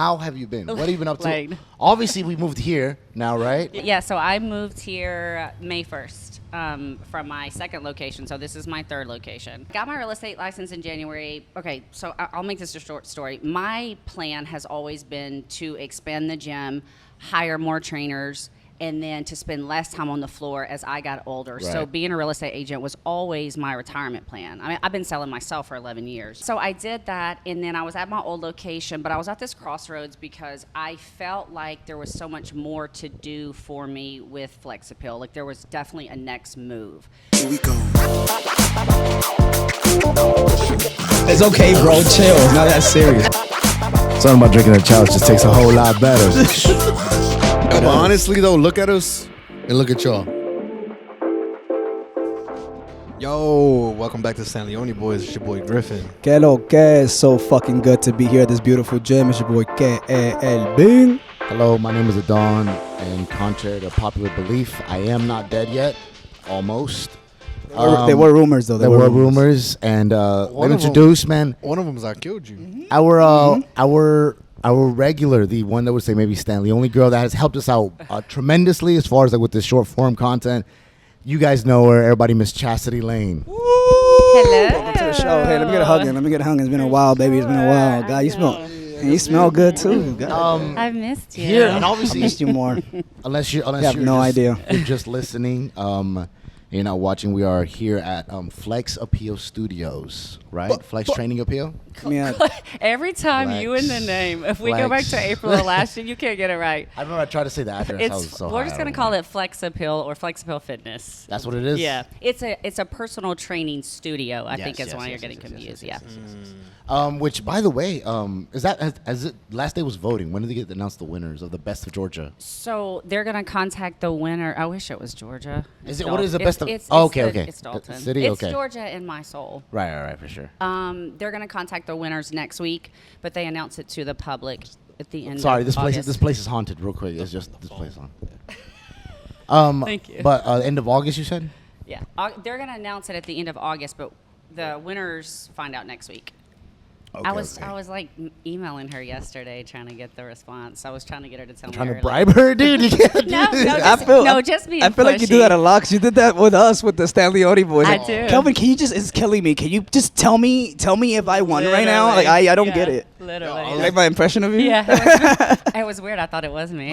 How have you been? What have you been up to? Like- Obviously, we moved here now, right? Yeah, so I moved here May 1st from my second location. So this is my third location. Got my real estate license in January. Okay, so I'll make this a short story. My plan has always been to expand the gym, hire more trainers, and then to spend less time on the floor as I got older. Right. So being a real estate agent was always my retirement plan. I mean, I've been selling myself for 11 years. So I did that, and then I was at my old location, but I was at this crossroads because I felt like there was so much more to do for me with Flex Appeal. Like there was definitely a next move. Here we go. It's okay, bro. Chill. It's not that serious. Something about drinking a challenge just takes a whole lot better. But honestly, though, look at us and look at y'all. Yo, welcome back to San Leone Boys. It's your boy Griffin. Que lo que. It's so fucking good to be here at this beautiful gym. It's your boy K.A.L. Bing. Hello, my name is Adon, and contrary to popular belief, I am not dead yet. Almost. There were rumors, though. There were rumors, and let me introduce, man. One of them is I killed you. Our regular, the one that would say maybe Stan, the only girl that has helped us out tremendously as far as like with this short form content. You guys know her, everybody, Miss Chastity Lane. Hello. Welcome to the show. Hey, let me get a hug in. It's been a while, baby. It's been a while. God, you smell good too. God. I've missed you. Here, and I obviously, missed you more. unless you have you're no just, idea. You're just listening. You're not watching. We are here at Flex Appeal Studios, right? Flex Training Appeal. Yeah. Every time you in the Flex. name, if we go back Flex. to April of last year, you can't get it right. I remember I tried to say the address. I was so We're high, just I gonna don't call know. it Flex Appeal or Flex Appeal Fitness. That's what it is. Yeah, it's a personal training studio. I Yes, think is yes, why yes, you're getting yes, confused. yes, Yeah. yes, yes. Which, by the way, is that as it last day was voting? When did they get announced the winners of the Best of Georgia? So they're gonna contact the winner. I wish it was Georgia. Is It's it what is the Dalton. best of? It's Oh, okay, the- okay. It's Dalton. City, It's okay. Georgia in my soul. Right, for sure. They're gonna contact the winners next week, but they announce it to the public at the end. Sorry, of this August. place is haunted. Real quick, it's just this place on. Thank you. But end of August, you said? Yeah, they're gonna announce it at the end of August, but the winners find out next week. I was like emailing her yesterday trying to get the response. I was trying to get her to tell me. Trying to early. bribe her, dude. You can't do No, this. just being I feel like you do pushy. that a lot because you did that with us with the Stan Leone boys. I Like, do. Kelvin, can you just? It's killing me. Can you just tell me if I won right now? Like I don't get it. Literally. You like my impression of you? Yeah, it was weird. I thought it was me.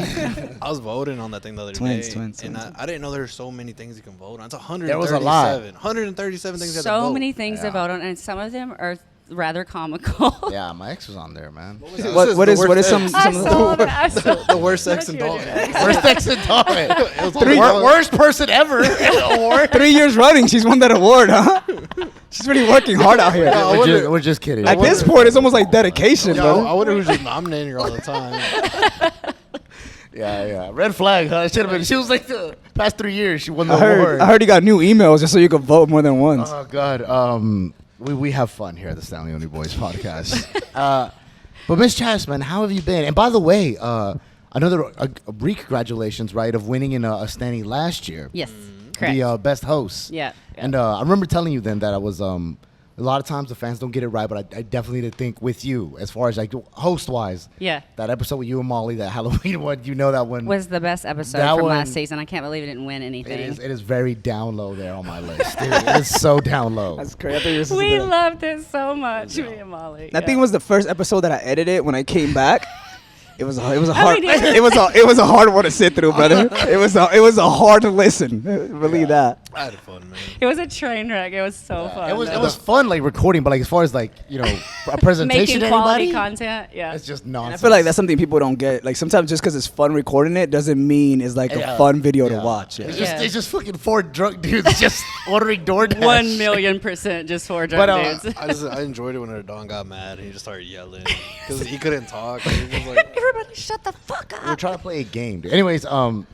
I was voting on that thing the other Twins, day. twins. And I didn't know there were so many things you can vote on. It's 137. There was a lot. 137 things you had to vote. So many things to Yeah. vote on, and some of them are rather comical. Yeah, my ex was on there, man. What is some? I some saw that. I saw The worst sex in Look Dalton. at you. Worst ex in Dalton. It was the Worst person ever. Award. 3 years running, she's won that award, huh? She's really working hard out here. Yeah, We're just kidding. At this point, it's almost like dedication, Yo, bro. I wonder who's just nominating her all the time. Yeah. Red flag, huh? Should have been. She was like the past 3 years. She won the award. I heard you got new emails just so you could vote more than once. Oh God. We have fun here at the Stanley Only Boys podcast. But Miss Chas, man, how have you been? And by the way, another re-congratulations, right, of winning in a Stanley last year. Yes, correct. The best host. Yeah. And I remember telling you then that I was a lot of times the fans don't get it right, but I definitely need to think with you as far as like host wise. Yeah. That episode with you and Molly, that Halloween one, you know that one Was the best episode That from one- last season. I can't believe it didn't win anything. It is very down low there on my list. Dude, it is so down low. That's crazy. I thought you were supposed We to- loved it so much, me and Molly. That thing was the first episode that I edited when I came back. It was a hard we did. it was a hard one to sit through, brother. It was a hard listen. Believe that. I had fun, man. It was a train wreck. It was so fun. It though. was fun like recording, but like as far as like a presentation making to quality anybody, content. Yeah. it's just I nonsense. feel like that's something people don't get. Like sometimes just because it's fun recording it doesn't mean it's like a fun video to watch. Yeah. It's just fucking four drunk dudes just ordering DoorDash. 1,000,000% just for drunk But, dudes. I enjoyed it when Don got mad and he just started yelling because he couldn't talk. He was just like, Everybody shut the fuck We're up. trying to play a game, dude. Anyways,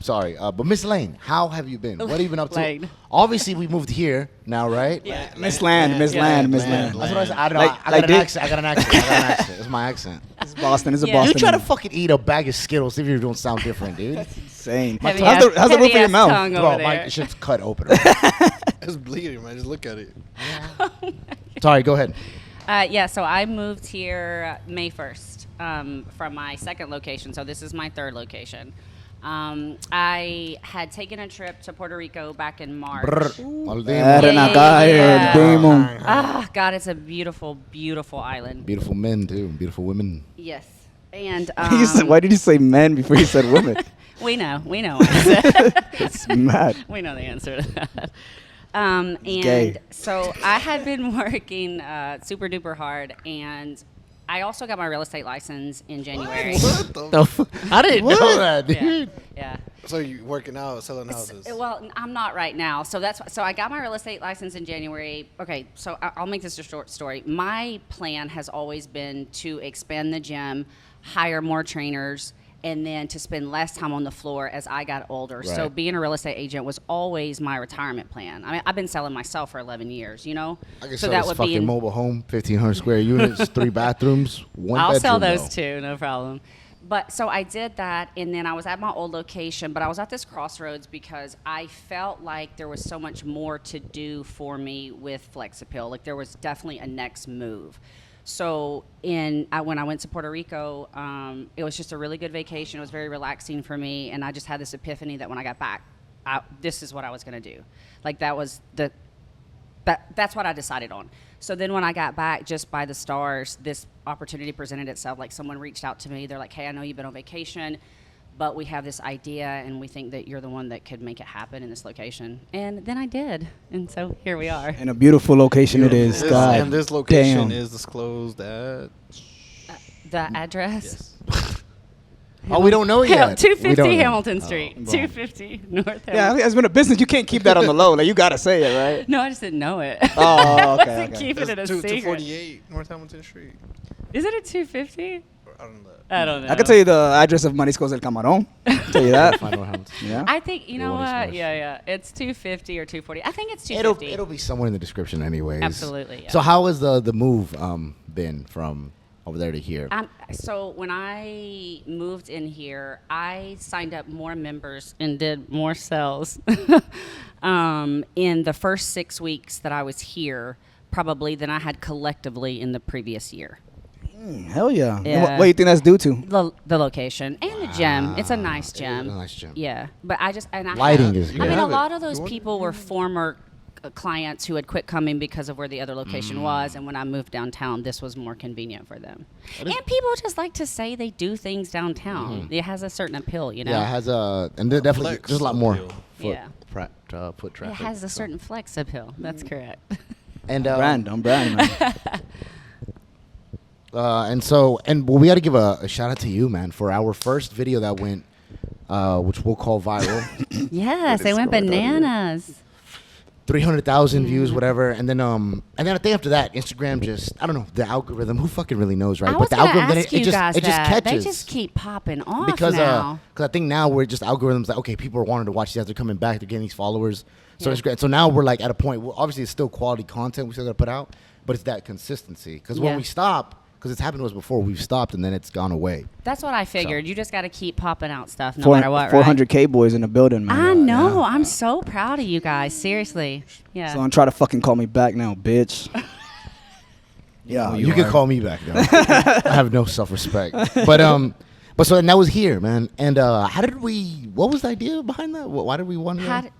sorry, but Miss Lane, how have you been? What have you been up to? Lane. Obviously, we moved here now, right? Yeah. Miss Land. That's what I said. I don't know. Like- I like got an accent. I got an accent. It's my accent. It's Boston. It's a Yeah. Boston. You try to fucking eat a bag of Skittles if you don't sound different, dude. insane. Heavy How's the ass roof of your mouth? tongue Bro, over my there. shit's cut open. Right? it's bleeding, man. Just look at it. Sorry, go ahead. Yeah, so I moved here May 1st from my second location. So this is my third location. I had taken a trip to Puerto Rico back in March. Ah, God, it's a beautiful, beautiful island. Beautiful men too. Beautiful women. Yes. And Why did you say men before you said women? we know. It's mad. We know the answer to that. Gay. And so I had been working super duper hard, and I also got my real estate license in January. I didn't know that, dude. Yeah. So you working out, selling houses? Well, I'm not right now. So I got my real estate license in January. Okay, so I'll make this a short story. My plan has always been to expand the gym, hire more trainers, and then to spend less time on the floor as I got older. Right. So being a real estate agent was always my retirement plan. I mean, I've been selling myself for 11 years, you know? I can so sell that this would fucking be mobile home, 1,500 square units, 3 bathrooms, 1 I'll bedroom. sell those though. too, no problem. But so I did that, and then I was at my old location, but I was at this crossroads because I felt like there was so much more to do for me with Flex Appeal. Like there was definitely a next move. So when I went to Puerto Rico, it was just a really good vacation. It was very relaxing for me, and I just had this epiphany that when I got back, this is what I was going to do. Like that was that's what I decided on. So then when I got back, just by the stars, this opportunity presented itself. Like someone reached out to me. They're like, hey, I know you've been on vacation, but we have this idea, and we think that you're the one that could make it happen in this location. And then I did. And so here we are. And a beautiful location it is. God And this location damn. is disclosed at... The address? Yes. Oh, we don't know yet. 250 We don't know. Hamilton Street. 250 North Hamilton. Yeah, it's been a business. You can't keep that on the low. Like you gotta say it, right? No, I just didn't know it. Oh, okay. I wasn't keeping it a secret. 248 North Hamilton Street. Is it a 250? I don't know. I don't know. I can tell you the address of Mariscos del Camarón. I'll tell you that. Yeah. I think, you know one is what? worse. Yeah. It's 250 or 240. I think it's 250. It'll be somewhere in the description anyways. Absolutely, yeah. So how has the move been from over there to here? So when I moved in here, I signed up more members and did more sales in the first 6 weeks that I was here, probably than I had collectively in the previous year. Hell yeah. Yeah. What do you think that's due to? The location and the gym. It's a nice gym. It's a nice gym. Yeah, but I Lighting is I good. mean, a have it. lot of those You want people were former clients who had quit coming because of where the other location was, and when I moved downtown, this was more convenient for them. And people just like to say they do things downtown. It has a certain appeal, you know. Yeah, it has and there definitely Flex there's a lot more appeal. foot It traffic. has a certain flex appeal. That's correct. And Brand, man. well, we got to give a shout out to you, man, for our first video that went, which we'll call viral. Yes, they went bananas. 300,000 views, whatever, and then I think after that, Instagram just, I don't know, the algorithm. Who fucking really knows, right? I was the gonna algorithm, ask you guys it just that. catches. They just keep popping off because now. I think now we're just algorithms like, okay, people are wanting to watch these. They're coming back. They're getting these followers. So Yeah. it's great. So now we're like at a point. Well, obviously, it's still quality content we still got to put out, but it's that consistency. Because when Yeah. we stop, because it's happened to us before, we've stopped and then it's gone away. That's what I figured. You just got to keep popping out stuff no matter what, right? 400K boys in the building, man. I know. I'm so proud of you guys. Seriously. Yeah. So don't try to fucking call me back now, bitch. Yeah, You can call me back though. I have no self-respect. But so and that was here, man. And how did we? What was the idea behind that? Why did we want to? How did-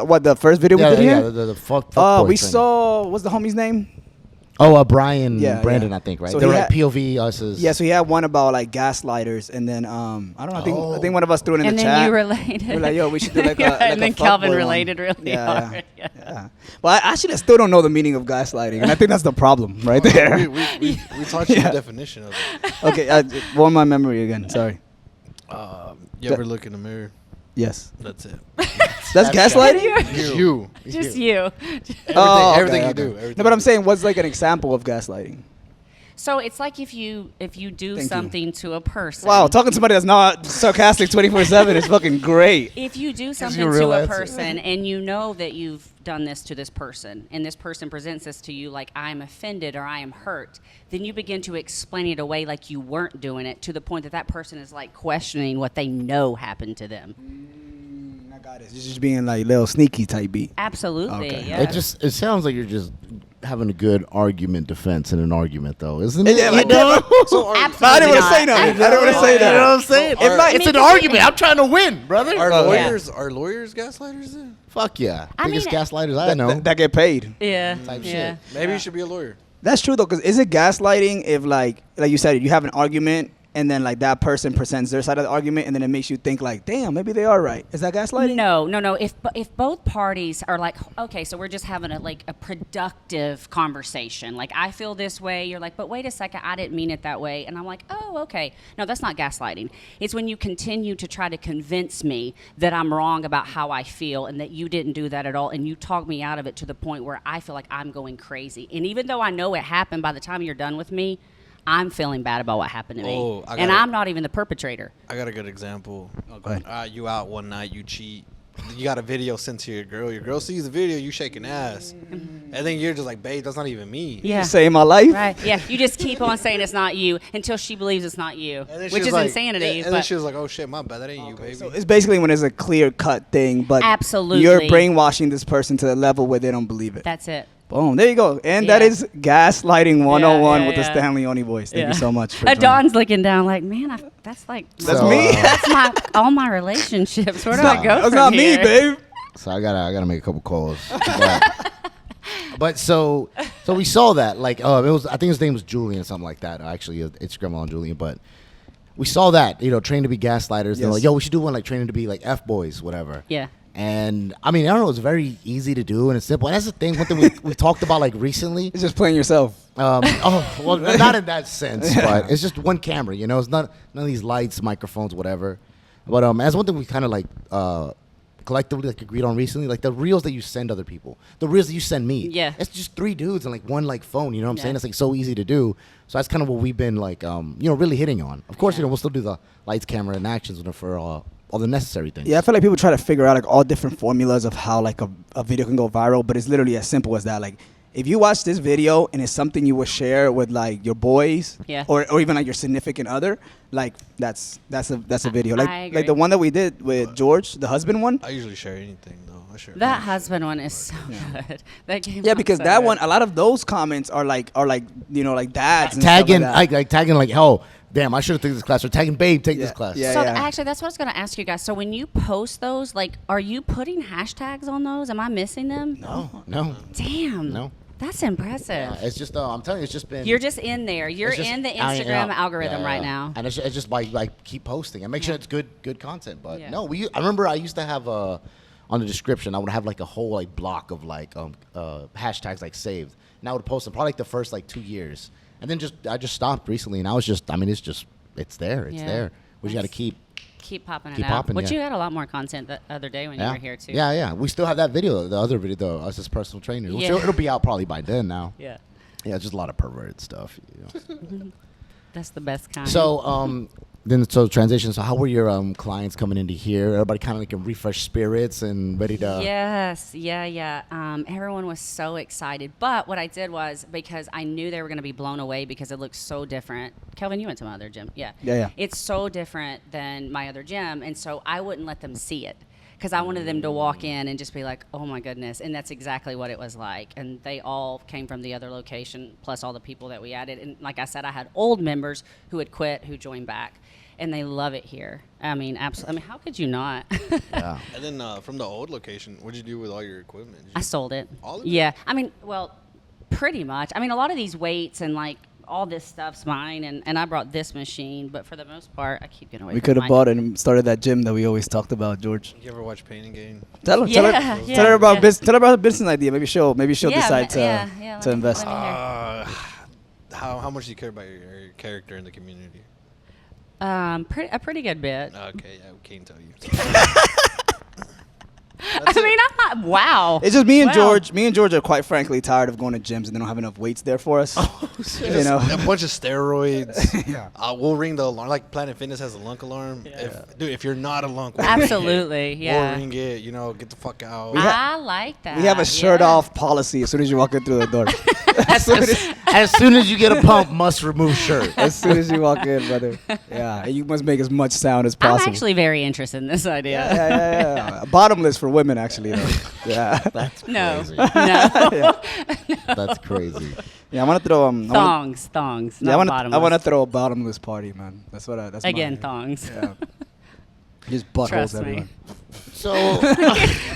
What the first video we did yeah, here? the fuck boy We thing. saw. What's the homie's name? Brian, Yeah, Brandon, yeah. I think, right? So they were he like POV, us as Yeah, so he had one about like gaslighters, and then I don't know. I think one of us threw it in and the then chat. you related. We're like, yo, we should do like a Yeah, like and a then fuckboy Calvin one. related really hard. Yeah. Yeah. But I actually still don't know the meaning of gaslighting, and I think that's the problem right there. We taught you the definition of it. Okay, warm my memory again. Sorry. You ever look in the mirror? Yes. That's it. That's gaslighting? You. Just you. Everything you do. No, Everything but I'm you saying, what's like an example of gaslighting? So it's like if you do Thank you. something to a person. Wow, talking to somebody that's not sarcastic 24/7 is fucking great. If you do something you a real to a answer. person and you know that you've done this to this person and this person presents this to you like I'm offended or I am hurt, then you begin to explain it away like you weren't doing it to the point that that person is like questioning what they know happened to them. I got it. It's just being like little sneaky type beat. Absolutely. Okay. Yeah. It sounds like you're just having a good argument defense in an argument, though, isn't it? Yeah, like Absolutely I didn't want to not. say nothing. I didn't want to say You know what that. I'm saying? So It's an argument. I'm trying to win, brother. Are lawyers gaslighters then? Fuck yeah. I Biggest mean, gaslighters I know. That get paid. Yeah. Type yeah. shit. Maybe you should be a lawyer. That's true though, because is it gaslighting if like you said, you have an argument and then like that person presents their side of the argument and then it makes you think like, damn, maybe they are right. Is that gaslighting? No. If both parties are like, okay, so we're just having a productive conversation. Like, I feel this way. You're like, but wait a second, I didn't mean it that way. And I'm like, oh, okay. No, that's not gaslighting. It's when you continue to try to convince me that I'm wrong about how I feel and that you didn't do that at all. And you talk me out of it to the point where I feel like I'm going crazy. And even though I know it happened, by the time you're done with me, I'm feeling bad about what happened to me. And I'm not even the perpetrator. I got a good example. Oh, go ahead. You out one night, you cheat. You got a video sent to your girl. Your girl sees the video, you shaking ass. And then you're just like, babe, that's not even me. Yeah. Saving my life. Right. Yeah. You just keep on saying it's not you until she believes it's not you, which is like, insanity. And then she was like, oh shit, my bad. That ain't you, baby. So it's basically when it's a clear cut thing, but Absolutely. you're brainwashing this person to the level where they don't believe it. That's it. Boom. There you go. And that Yeah. is gaslighting 101 with the yeah. Stanley Oni voice. Thank you so much for joining. Don's looking down like, man, that's like That's So, me. that's all my relationships. Where do I go That's from not here? me, babe. So I gotta make a couple calls. But so we saw that, like, it was, I think his name was Julian or something like that. Actually, Instagram on Julian, but we saw that, trained to be gaslighters. They're Yes. like, yo, we should do one like training to be like F boys, whatever. Yeah. And I mean, I don't know, it's very easy to do and it's simple. And that's the thing. One thing we talked about like recently. It's just playing yourself. Well, not in that sense, but it's just one camera. It's not none of these lights, microphones, whatever. But that's one thing we kind of like collectively like agreed on recently, like the reels that you send other people, the reels that you send me. Yeah. It's just 3 dudes and like one like phone. You know what I'm Yeah. saying? It's like so easy to do. So that's kind of what we've been like, really hitting on. Of course, we'll still do the lights, camera, and actions for all the necessary things. Yeah, I feel like people try to figure out like all different formulas of how like a video can go viral, but it's literally as simple as that. Like, if you watch this video and it's something you would share with like your boys, Yeah. or even like your significant other, like that's a video. I agree. Like the one that we did with George, the husband one. I usually share anything, though. I share That husband one is so good. That came Yeah, out because so that good. one, a lot of those comments are like like dads and tagging, stuff like that. like tagging, like, oh, damn, I should have taken this class, or tagging, babe, take this class. Yeah. So actually, that's what I was going to ask you guys. So when you post those, like, are you putting hashtags on those? Am I missing them? No. Damn. No. That's impressive. It's just, I'm telling you, it's just been. You're just in there. You're it's just in the out and Instagram out. algorithm Yeah, right yeah. now. And it's just like keep posting and make sure it's good content. But Yeah. no, I remember I used to have on the description, I would have like a whole like block of like hashtags like saved, and I would post them probably like the first like 2 years, and then I just stopped recently, and I was just, I mean, it's there. Yeah. there. We just got to keep popping it Keep out. popping, But yeah. you had a lot more content the other day when you were here too. Yeah. We still have that video, the other video, though, us as personal trainers. Yeah. It'll be out probably by then now. Yeah. Yeah, just a lot of perverted stuff. That's the best kind. So, transition. So, how were your clients coming into here? Everybody kind of like in refreshed spirits and ready to. Yes, yeah. Everyone was so excited. But what I did was, because I knew they were going to be blown away because it looked so different. Kelvin, you went to my other gym. Yeah. It's so different than my other gym. And so I wouldn't let them see it, because I wanted them to walk in and just be like, oh my goodness. And that's exactly what it was like. And they all came from the other location, plus all the people that we added. And like I said, I had old members who had quit, who joined back. And they love it here. I mean, absolutely. I mean, how could you not? Yeah. And then from the old location, what'd you do with all your equipment? Did you- I sold it. All of it? Yeah. I mean, well, pretty much. I mean, a lot of these weights and like all this stuff's mine, and I brought this machine, but for the most part, I keep getting away We from could have mine. bought it and started that gym that we always talked about, George. You ever watch Pain and Gain? Tell her, Yeah, tell her about yeah. tell her about the business idea. Maybe she'll decide to let to me- invest. let me hear. How much do you care about your character in the community? A pretty good bit. Okay, yeah, we can't tell you. I mean, I'm not. Wow. It's just me and Wow. George. Me and George are quite frankly tired of going to gyms and they don't have enough weights there for us. You know, a bunch of steroids. We'll ring the alarm. Like Planet Fitness has a lunk alarm. If you're not a lunk, we'll Absolutely, ring it. yeah. We'll ring it. Get the fuck out. I like that. we have a shirt yeah. off policy as soon as you walk in through the door. As soon as you get a pump, must remove shirt. As soon as you walk in, brother. Yeah, and you must make as much sound as I'm possible. actually very interested in this idea. yeah. Bottomless for women, actually. Though. Yeah. That's No, crazy. no. Yeah. That's crazy. Yeah, I want to throw Thongs, Yeah, I not want to bottomless. throw a bottomless party, man. That's what I. That's Again, my, thongs. Yeah. Just buttholes Trust me. everywhere. So,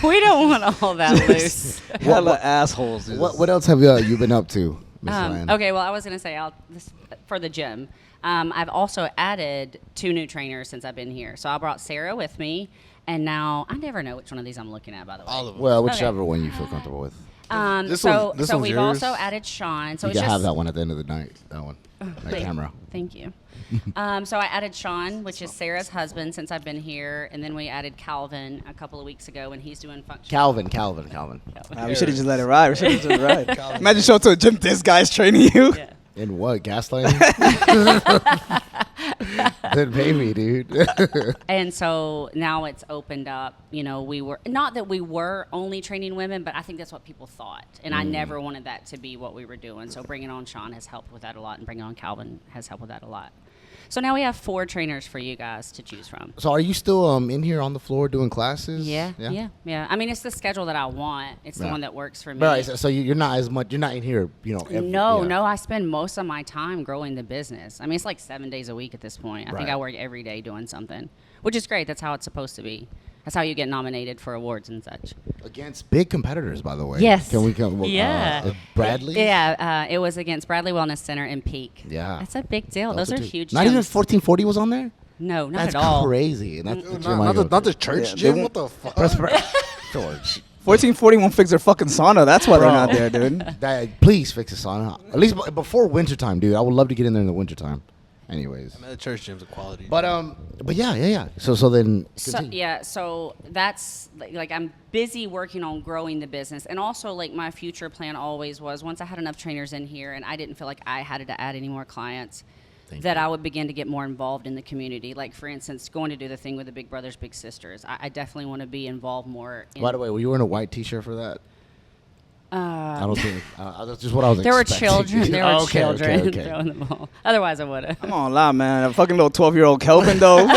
We don't want all that loose. Hella assholes. what else have you been up to, Miss Lan? Okay, well, I was going to say for the gym. I've also added 2 new trainers since I've been here. So I brought Sarah with me, and now I never know which one of these I'm looking at, by the way. All of them. Well, whichever one you feel comfortable with. This so one's we've yours? also added Sean. So You it's can just have that one at the end of the night. That one. That Thank- camera. Thank you. So I added Sean, which is Sarah's husband, since I've been here, and then we added Calvin a couple of weeks ago, and he's doing function. Calvin. We should have just let it ride. We should have just let it ride. Imagine showing up to a gym, this guy's training you. Yeah. In what? Gaslighting? Then pay me, dude. And so now it's opened up. You know, we were not that we were only training women, but I think that's what people thought, and I never wanted that to be what we were doing. So bringing on Sean has helped with that a lot, and bringing on Calvin has helped with that a lot. So now we have 4 trainers for you guys to choose from. So are you still in here on the floor doing classes? Yeah. I mean, it's the schedule that I want. It's the Yeah. one that works for me. Right. So you're not as much. You're not in here. No, I spend most of my time growing the business. I mean, it's like 7 days a week at this point. I think Right. I work every day doing something, which is great. That's how it's supposed to be. That's how you get nominated for awards and such. Against big competitors, by the way. Yes. Can we come? Yeah. Bradley. Yeah, it was against Bradley Wellness Center in Peak. Yeah. That's a big deal. Those are two- huge. Not even gyms. 1440 was on there. No, not That's at all. crazy. And that's the gym I Not go the, not to. the church Yeah, gym. they What the fuck? George. 1440 won't fix their fucking sauna. That's why they're Bro. not there, dude. Please fix the sauna. At least before wintertime, dude. I would love to get in there in the wintertime. Anyways. Man, the church gym's a quality. But yeah. So then. So, continue. yeah, so that's like I'm busy working on growing the business, and also like my future plan always was once I had enough trainers in here, and I didn't feel like I had to add any more clients, that I would begin to get more involved in the community. Like for instance, going to do the thing with the Big Brothers Big Sisters. I definitely want to be involved more. By the way, were you wearing a white T-shirt for that? I don't think. That's just what I was there were expecting. children. There were Okay, children okay. throwing the ball. Otherwise, I would have. I'm gonna lie, man. A fucking little 12-year-old Kelvin, though.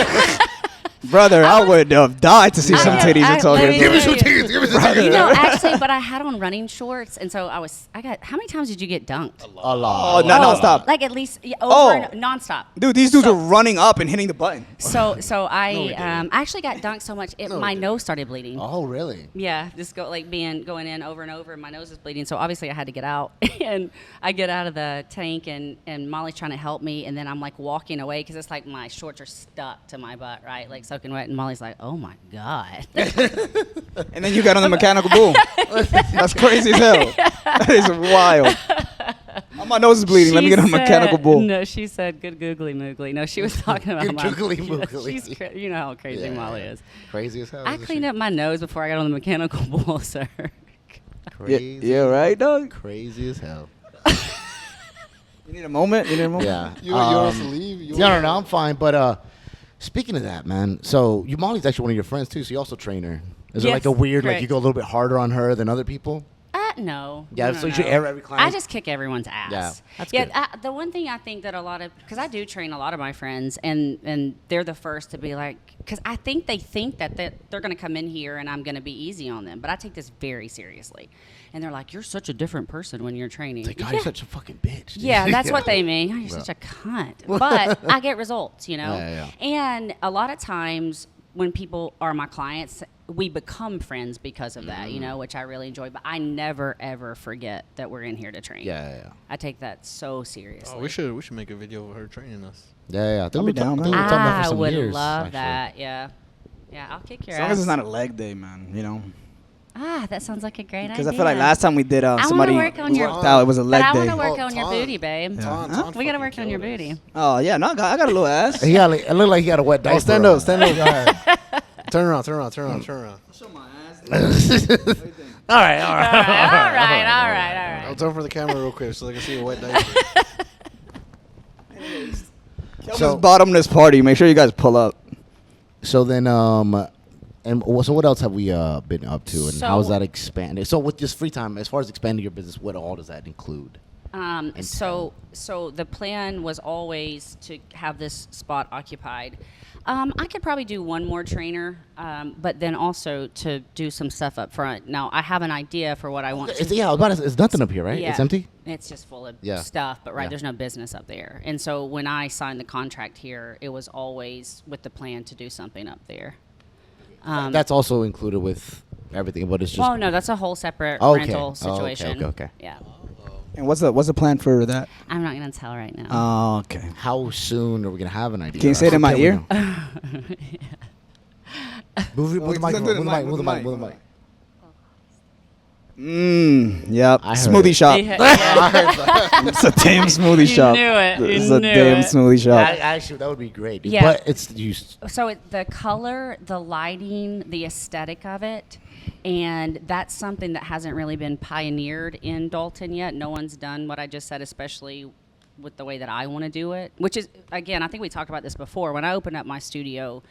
Brother, I would have died to see some I- titties I- at 12 let years me old. Give me tell some you. tickets. Give me some tickets. You know, actually, but I had on running shorts, and so I got. How many times did you get dunked? A lot. Oh, no, non-stop. Like at least over Oh. and nonstop. Dude, these dudes So- are running up and hitting the button. So I we didn't. actually got dunked so much my nose started bleeding. Oh, really? Yeah, just going in over and over, and my nose is bleeding. So obviously I had to get out, and I get out of the tank, and Molly's trying to help me, and then I'm like walking away because it's like my shorts are stuck to my butt, right, like soaking wet, and Molly's like, "Oh my god." And then you got on the mechanical bull. That's crazy as hell. That is wild. Oh, my nose is bleeding. Let me get on a mechanical bull. No, she said, "Good googly moogly." No, she was talking about Good my googly moogly. You know how crazy Yeah, Molly yeah. is. Crazy as hell. I cleaned up my nose before I got on the mechanical bull, sir. Yeah, Crazy. yeah, right, dog? Crazy as hell. You need a moment? You need a moment? Yeah. You want us to leave? No, I'm fine. But speaking of that, man, so Molly's actually one of your friends too. So you also train her. Is it Yes, like a weird, like correct. you go a little bit harder on her than other people? No. Yeah, no, so you no. should air every client? I just kick everyone's ass. Yeah, that's yeah. good. The one thing I think that a lot of, because I do train a lot of my friends, and they're the first to be like, because I think they think that they're going to come in here and I'm going to be easy on them, but I take this very seriously, and they're like, "You're such a different person when you're training." It's like, God, yeah. you're such a fucking bitch. dude. Yeah, that's what they mean. Oh, you're such a cunt. But I get results, you know? Yeah. And a lot of times when people are my clients, we become friends because of that, you know, which I really enjoy. But I never, ever forget that we're in here to train. Yeah. I take that so seriously. Oh, we should make a video of her training us. Yeah. I think I'll we be down, talked man. about that for I some would years, love actually. that. Yeah. Yeah, I'll kick your As long ass. as it's not a leg day, man, you know? That sounds like a great idea. Because I feel like last time we did, I somebody wanna work on your- worked out. It was a But leg I day. want to work Oh, on your Ton. booty, babe. Ton Huh? We got to fucking work on your killed us. booty. Oh, yeah, no, I got a little ass. He got, it looked like he got a wet diaper. Oh, stand on. up. Go ahead. Turn around. Show my ass. All right. All right. I'll turn for the camera real quick so they can see a wet diaper. Kelvin's bottomless party. Make sure you guys pull up. So then, so what else have we been up to, and how has So- that expanded? So with this free time, as far as expanding your business, what all does that include? So the plan was always to have this spot occupied. I could probably do one more trainer, but then also to do some stuff up front. Now I have an idea for what I want. Yeah, I was about to say, it's nothing up here, right? Yeah, It's empty. It's just full of Yeah. stuff, but Yeah. there's no business up there. And so when I signed the contract here, it was always with the plan to do something up there. That's also included with everything, but it's just. Well, no, that's a whole separate Okay. rental Oh, okay, situation. okay. Yeah, And what's the plan for that? I'm not gonna tell right now. Oh, okay. How soon are we gonna have an idea? Can you say it in my Can we ear? know? Move the mic. Move the mic. Move the mic. Move the mic. Yep. I heard Smoothie it. shop. Yeah. It's a damn smoothie You shop. knew it. You It's a knew damn it. smoothie shop. Actually, that would be great. Yeah. But it's used. So the color, the lighting, the aesthetic of it, and that's something that hasn't really been pioneered in Dalton yet. No one's done what I just said, especially with the way that I want to do it, which is, again, I think we talked about this before. When I opened up my studio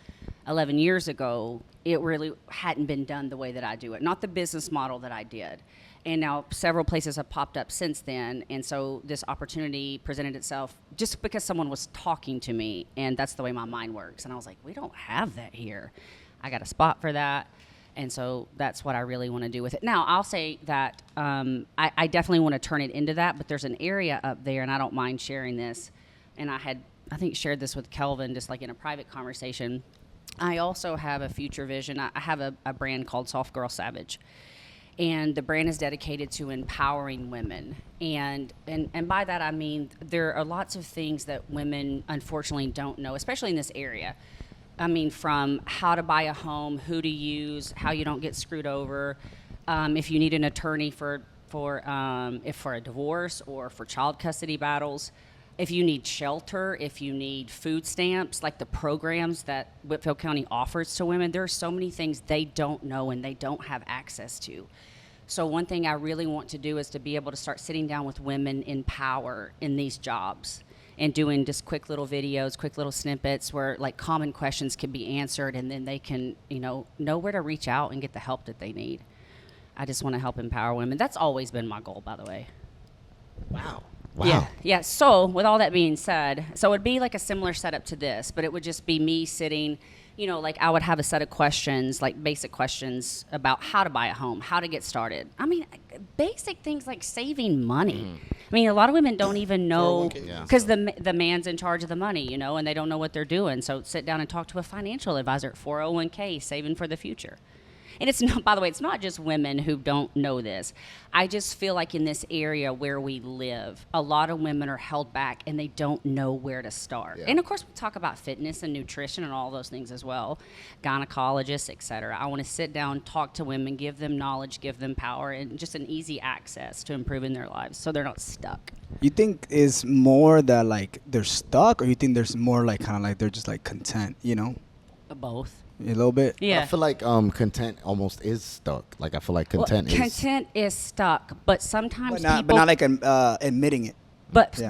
11 years ago, it really hadn't been done the way that I do it, not the business model that I did. And now several places have popped up since then, and so this opportunity presented itself just because someone was talking to me, and that's the way my mind works. And I was like, we don't have that here. I got a spot for that, and so that's what I really want to do with it. Now, I'll say that I definitely want to turn it into that, but there's an area up there, and I don't mind sharing this, and I think, shared this with Kelvin just like in a private conversation. I also have a future vision. I have a brand called Soft Girl Savage. And the brand is dedicated to empowering women. And by that I mean there are lots of things that women unfortunately don't know, especially in this area. I mean, from how to buy a home, who to use, how you don't get screwed over, if you need an attorney for a divorce or for child custody battles, if you need shelter, if you need food stamps, like the programs that Whitfield County offers to women, there are so many things they don't know and they don't have access to. So one thing I really want to do is to be able to start sitting down with women in power in these jobs and doing just quick little videos, quick little snippets where like common questions can be answered, and then they can, know where to reach out and get the help that they need. I just want to help empower women. That's always been my goal, by the way. Wow. Yeah. So with all that being said, so it'd be like a similar setup to this, but it would just be me sitting, like I would have a set of questions, like basic questions about how to buy a home, how to get started. I mean, basic things like saving money. I mean, a lot of women don't even know 401k. because the man's in charge of the money, and they don't know what they're doing. So sit down and talk to a financial advisor at 401k, saving for the future. And it's not, by the way, it's not just women who don't know this. I just feel like in this area where we live, a lot of women are held back and they don't know where to start. Yeah. And of course, we talk about fitness and nutrition and all those things as well, gynecologists, etc. I want to sit down, talk to women, give them knowledge, give them power, and just an easy access to improving their lives so they're not stuck. You think is more that like they're stuck, or you think there's more like kind of like they're just like content, Both. A little bit? Yeah. I feel like content almost is stuck. Like I feel like content is. Content is stuck, but sometimes But not like admitting it. But Yeah.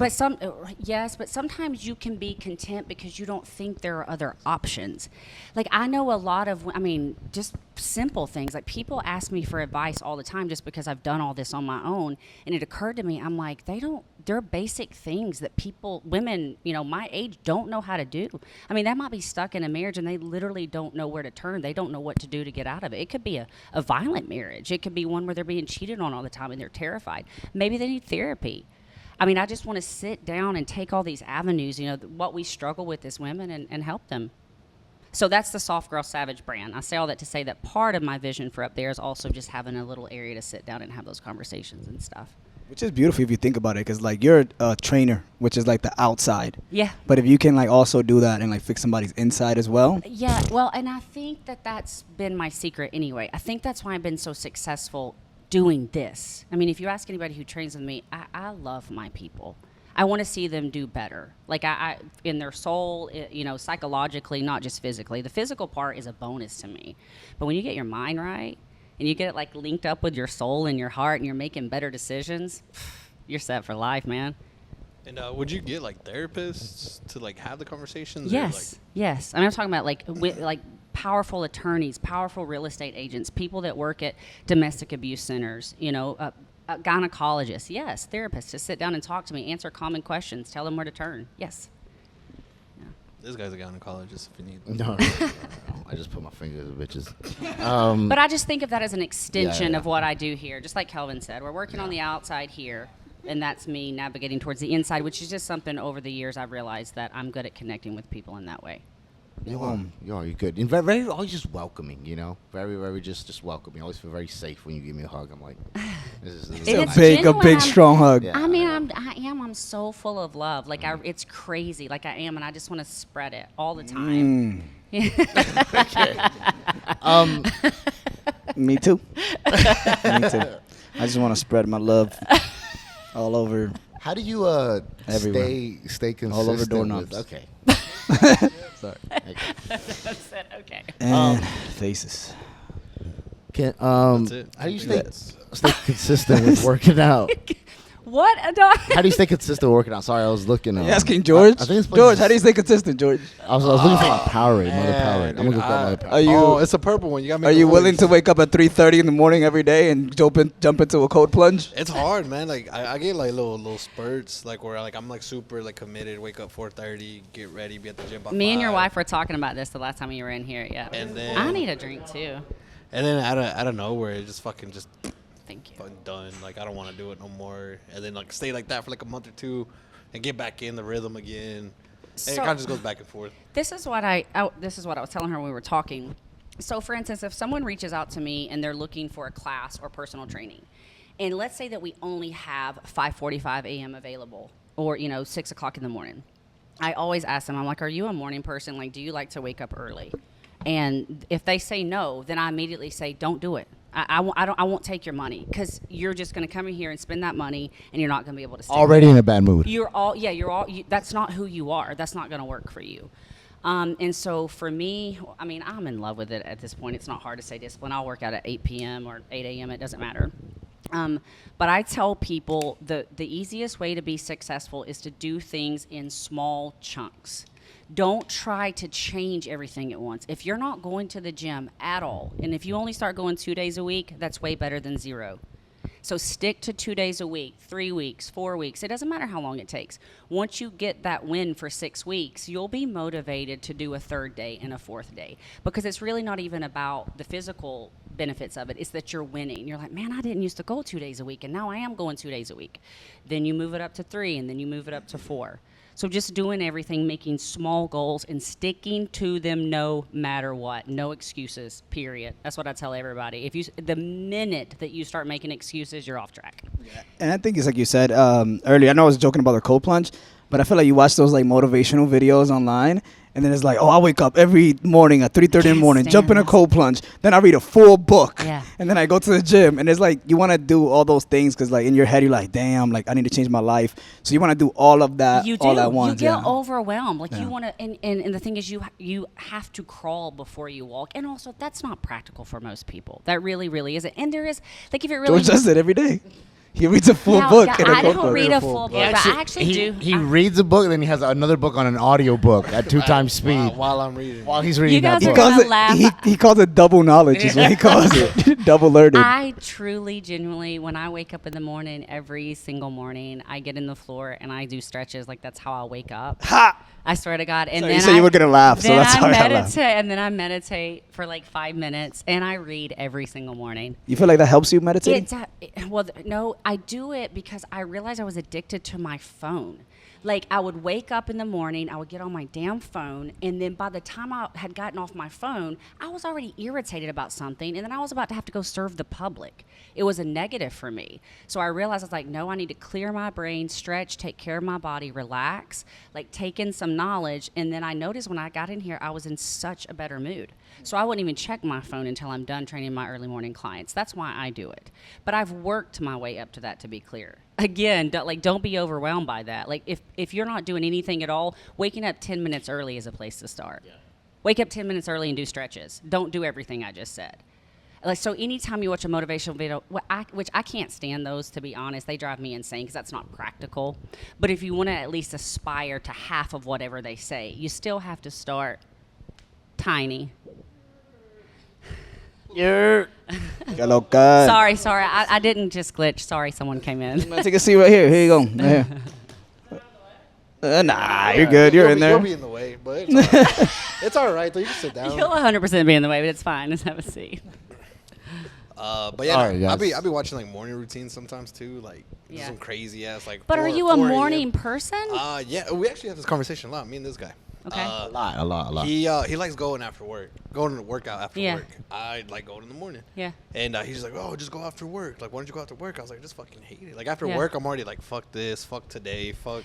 but sometimes you can be content because you don't think there are other options. Like I know a lot of, just simple things. Like people ask me for advice all the time just because I've done all this on my own. And it occurred to me, I'm like, they're basic things that women, my age don't know how to do. I mean, that might be stuck in a marriage and they literally don't know where to turn. They don't know what to do to get out of it. It could be a violent marriage. It could be one where they're being cheated on all the time and they're terrified. Maybe they need therapy. I just want to sit down and take all these avenues, what we struggle with as women and help them. So that's the Soft Girl Savage brand. I say all that to say that part of my vision for up there is also just having a little area to sit down and have those conversations and stuff. Which is beautiful if you think about it, because like you're a trainer, which is like the outside. Yeah. But if you can like also do that and like fix somebody's inside as well. Yeah, well, and I think that's been my secret anyway. I think that's why I've been so successful doing this. If you ask anybody who trains with me, I love my people. I want to see them do better. Like I in their soul, psychologically, not just physically. The physical part is a bonus to me. But when you get your mind right and you get it like linked up with your soul and your heart and you're making better decisions, you're set for life, man. And would you get like therapists to like have the conversations? Yes. Yes. I'm talking about like powerful attorneys, powerful real estate agents, people that work at domestic abuse centers, Gynecologists, yes. Therapists to sit down and talk to me, answer common questions, tell them where to turn. Yes. This guy's a gynecologist if you need. No. I just put my fingers in bitches. But I just think of that as an extension Yeah. of what I do here. Just like Kelvin said, we're working on the outside here, and that's me navigating towards the inside, which is just something over the years I've realized that I'm good at connecting with people in that way. You're good. And very, very, always just welcoming, you know? Very, very just welcoming. I always feel very safe when you give me a hug. I'm like, this is It's a It's big genuine. strong hug. Yeah. I mean, I'm so full of love. Like, it's crazy. Like, I am, and I just want to spread it all the time. Me too. Me too. I just want to spread my love all over. How do you Everywhere. stay consistent? All over with- doorknobs. Okay. Sorry. That's it. Okay. And faces. Can, That's it. how do you stay consistent with working out? What a dog. How do you stay consistent working out? Sorry, I was looking. You asking George? I think it's George, how do you stay consistent, George? I was looking for my Powerade, Mother Yeah, Powerade. I'm gonna dude, go grab Mother Powerade. Are you- Oh, it's a purple one. You got me. Are you willing to wake up at 3:30 in the morning every day and jump into a cold plunge? It's hard, man. Like I get like little spurts, like where like I'm like super like committed. Wake up 4:30, get ready, be at the gym by Me and your 5. wife were talking about this the last time you were in here. Yeah. And then I need a drink too. And then out of nowhere, it just fucking just Thank you. fucking done. Like I don't want to do it no more. And then like stay like that for like a month or two, and get back in the rhythm again. And it So- kind of just goes back and forth. This is what I was telling her when we were talking. So, for instance, if someone reaches out to me and they're looking for a class or personal training, and let's say that we only have 5:45 a.m. available, or 6 o'clock in the morning, I always ask them. I'm like, "Are you a morning person? Like, do you like to wake up early?" And if they say no, then I immediately say, "Don't do it. I won't take your money because you're just going to come in here and spend that money, and you're not going to be able to stay. Already in a bad mood. That's not who you are. That's not going to work for you. And so for me, I mean, I'm in love with it at this point. It's not hard to stay disciplined. I'll work out at 8 p.m. or 8 a.m. It doesn't matter. But I tell people the easiest way to be successful is to do things in small chunks. Don't try to change everything at once. If you're not going to the gym at all, and if you only start going 2 days a week, that's way better than 0. So stick to 2 days a week, 3 weeks, 4 weeks. It doesn't matter how long it takes. Once you get that win for 6 weeks, you'll be motivated to do a 3rd day and a 4th day, because it's really not even about the physical benefits of it. It's that you're winning. You're like, man, I didn't used to go 2 days a week, and now I am going 2 days a week. Then you move it up to 3, and then you move it up to 4. So just doing everything, making small goals and sticking to them no matter what. No excuses, period. That's what I tell everybody. The minute that you start making excuses, you're off track. And I think it's like you said earlier. I know I was joking about the cold plunge, but I feel like you watch those like motivational videos online, and then it's like, oh, I wake up every morning at 3:30 in the morning, jump in a cold plunge, then I read a full book, Yeah. and then I go to the gym, and it's like you want to do all those things because like in your head you're like, damn, like I need to change my life, so you want to do all of that You do. all at once. You get yeah. overwhelmed. Like Yeah. you want to, and the thing is, you have to crawl before you walk, and also that's not practical for most people. That really, really isn't. And there is, like, if it really George does it every day. He reads a full Now, book. yeah, in a I cold don't plunge. read a full book, but I actually he, do. He reads a book, and then he has another book on an audio book at 2 times speed While I'm reading. while he's reading that guys He are book. gonna calls it. laugh. He calls it double knowledge. Is what he calls it. Double learning. I truly, genuinely, when I wake up in the morning, every single morning, I get in the floor and I do stretches. Like that's how I wake up. Ha! I swear to God. And So then you said you were gonna laugh, so then that's I how I laughed. meditate, and then I meditate for like 5 minutes, and I read every single morning. You feel like that helps you meditate? No, I do it because I realized I was addicted to my phone. Like I would wake up in the morning, I would get on my damn phone, and then by the time I had gotten off my phone, I was already irritated about something, and then I was about to have to go serve the public. It was a negative for me. So I realized I was like, no, I need to clear my brain, stretch, take care of my body, relax, like take in some knowledge. And then I noticed when I got in here, I was in such a better mood. So I wouldn't even check my phone until I'm done training my early morning clients. That's why I do it. But I've worked my way up to that, to be clear. Again, don't be overwhelmed by that. Like if you're not doing anything at all, waking up 10 minutes early is a place to start. Yeah. Wake up 10 minutes early and do stretches. Don't do everything I just said. Like, so anytime you watch a motivational video, which I can't stand those, to be honest, they drive me insane because that's not practical. But if you want to at least aspire to half of whatever they say, you still have to start tiny. You're Hello, God. Sorry. I didn't just glitch. Sorry, someone came in. Take a seat right here. Here you go. Right here. Nah, you're good. You're in there. You'll be in the way, but it's all right. It's all right, though. You can sit down. You'll 100% be in the way, but it's fine. Let's have a seat. But yeah, All right, I'll be watching like morning routines sometimes too, like Yeah. some crazy ass like. But are 4 you a 4 a.m. morning person? Yeah, we actually have this conversation a lot. Me and this guy. Okay. a lot. He likes going after work, going to workout after Yeah. work. I like going in the morning. Yeah. And he's just like, oh, just go after work. Like, why don't you go after work? I was like, I just fucking hate it. Like after Yeah. work, I'm already like, fuck this, fuck today, fuck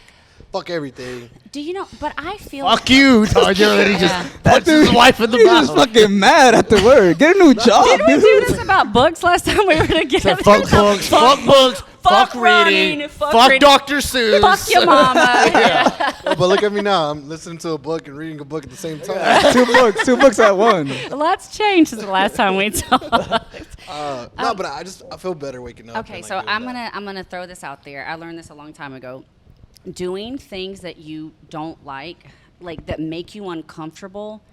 everything. Do you know? But I feel. Fuck you, Todd. You're already Yeah. just punches his wife in the He's just mouth. fucking mad after work. Get a new job, Did we dude. do this about books last time we were together? Said fuck books, fuck books, fuck running, reading, fuck fuck reading. Dr. Seuss. Fuck your mama. But look at me now. I'm listening to a book and reading a book at the same time. Two books at once. A lot's changed since the last time we talked. No, but I feel better waking up. Okay, and, like, so doing I'm that. gonna throw this out there. I learned this a long time ago. Doing things that you don't like that make you uncomfortable.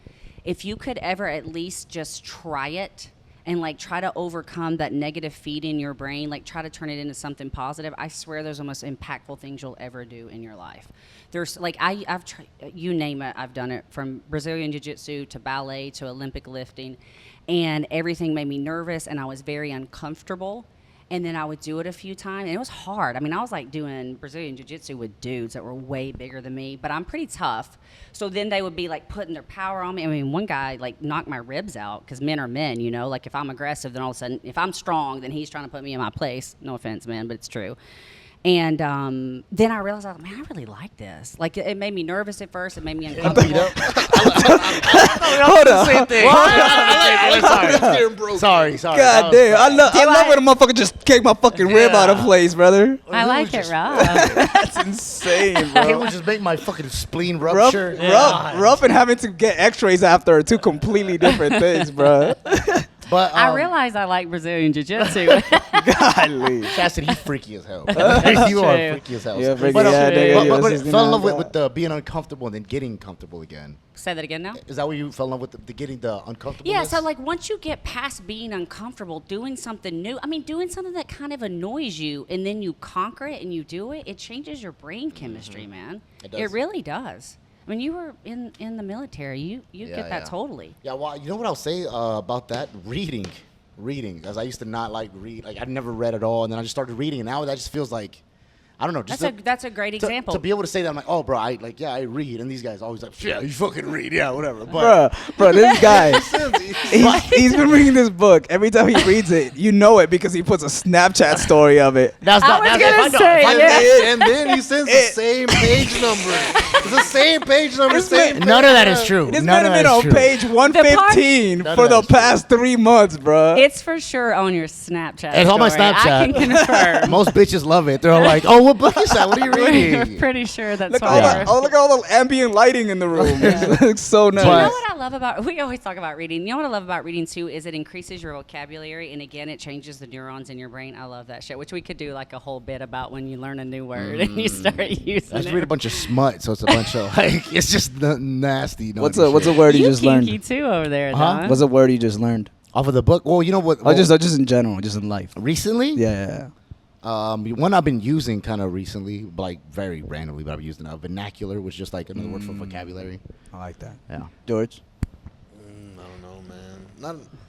If you could ever at least just try it and like try to overcome that negative feed in your brain, like try to turn it into something positive, I swear there's the most impactful things you'll ever do in your life. There's like I've tried, you name it, I've done it, from Brazilian jiu-jitsu to ballet to Olympic lifting, and everything made me nervous and I was very uncomfortable. And then I would do it a few times, and it was hard. I mean, I was like doing Brazilian jiu-jitsu with dudes that were way bigger than me, but I'm pretty tough. So then they would be like putting their power on me. I mean, one guy like knocked my ribs out, because men are men, you know? Like if I'm aggressive, then all of a sudden, if I'm strong, then he's trying to put me in my place. No offense, man, but it's true. And then I realized, man, I really like this. Like, it made me nervous at first. It made me uncomfortable. Hold on. Same thing. Sorry. God damn. I love when a motherfucker just kick my fucking rib out of place, brother. I like it rough. That's insane, It bro. would just make my fucking spleen Rough, rupture. rough, and having to get x-rays after are two completely different things, bro. But I realized I like Brazilian jiu-jitsu. Golly. Chastity, he's freaky as hell. You are True. freaky as hell. Yeah, freaky, but, yeah, nigga, you're but 69, fell in love bro. with the being uncomfortable and then getting comfortable again. Say that again now. Is that where you fell in love with the getting the uncomfortable? Yeah, so like once you get past being uncomfortable, doing something new, I mean, doing something that kind of annoys you, and then you conquer it and you do it, it changes your brain chemistry, man. It does. It really does. I mean, you were in the military. You get that yeah. totally. Yeah, well, you know what I'll say about that? Reading, because I used to not like read. Like I'd never read at all, and then I just started reading, and now that just feels like, I don't know. Just That's a great example. To be able to say that, I'm like, oh, bro, I read, and these guys always like, yeah, you fucking read, yeah, whatever. But Bro, this guy, he's been reading this book. Every time he reads it, you know it because he puts a Snapchat story of it. that's I not. was That's gonna if I say, know. yeah. And then he sends the same page number. It's the same page number. Same. None of that is true. This None man of has been that on is true. page 115 None for of the that is true. past 3 months, bro. It's for sure on your Snapchat. It's on my story. I Snapchat. can confirm. Most bitches love it. They're all like, oh, what book is that? What are you We're reading? pretty sure that's Look, why. Yeah. look at all the ambient lighting in the room. It looks so nice. You know But- what I love about, we always talk about reading. You know what I love about reading too is it increases your vocabulary, and again, it changes the neurons in your brain. I love that shit, which we could do like a whole bit about when you learn a new word and you start using I just it. read a bunch of smut, so it's a bunch of like, it's just nasty. What's a word you just kinky learned? too over there, Huh? Don. What's a word you just learned? off of the book? Well, you know what? Or just in general, just in life. recently, Yeah. one I've been using kind of recently, like very randomly, but I've used it now. Vernacular, which is just like another word for vocabulary. I like that. Yeah. George? I don't know, man.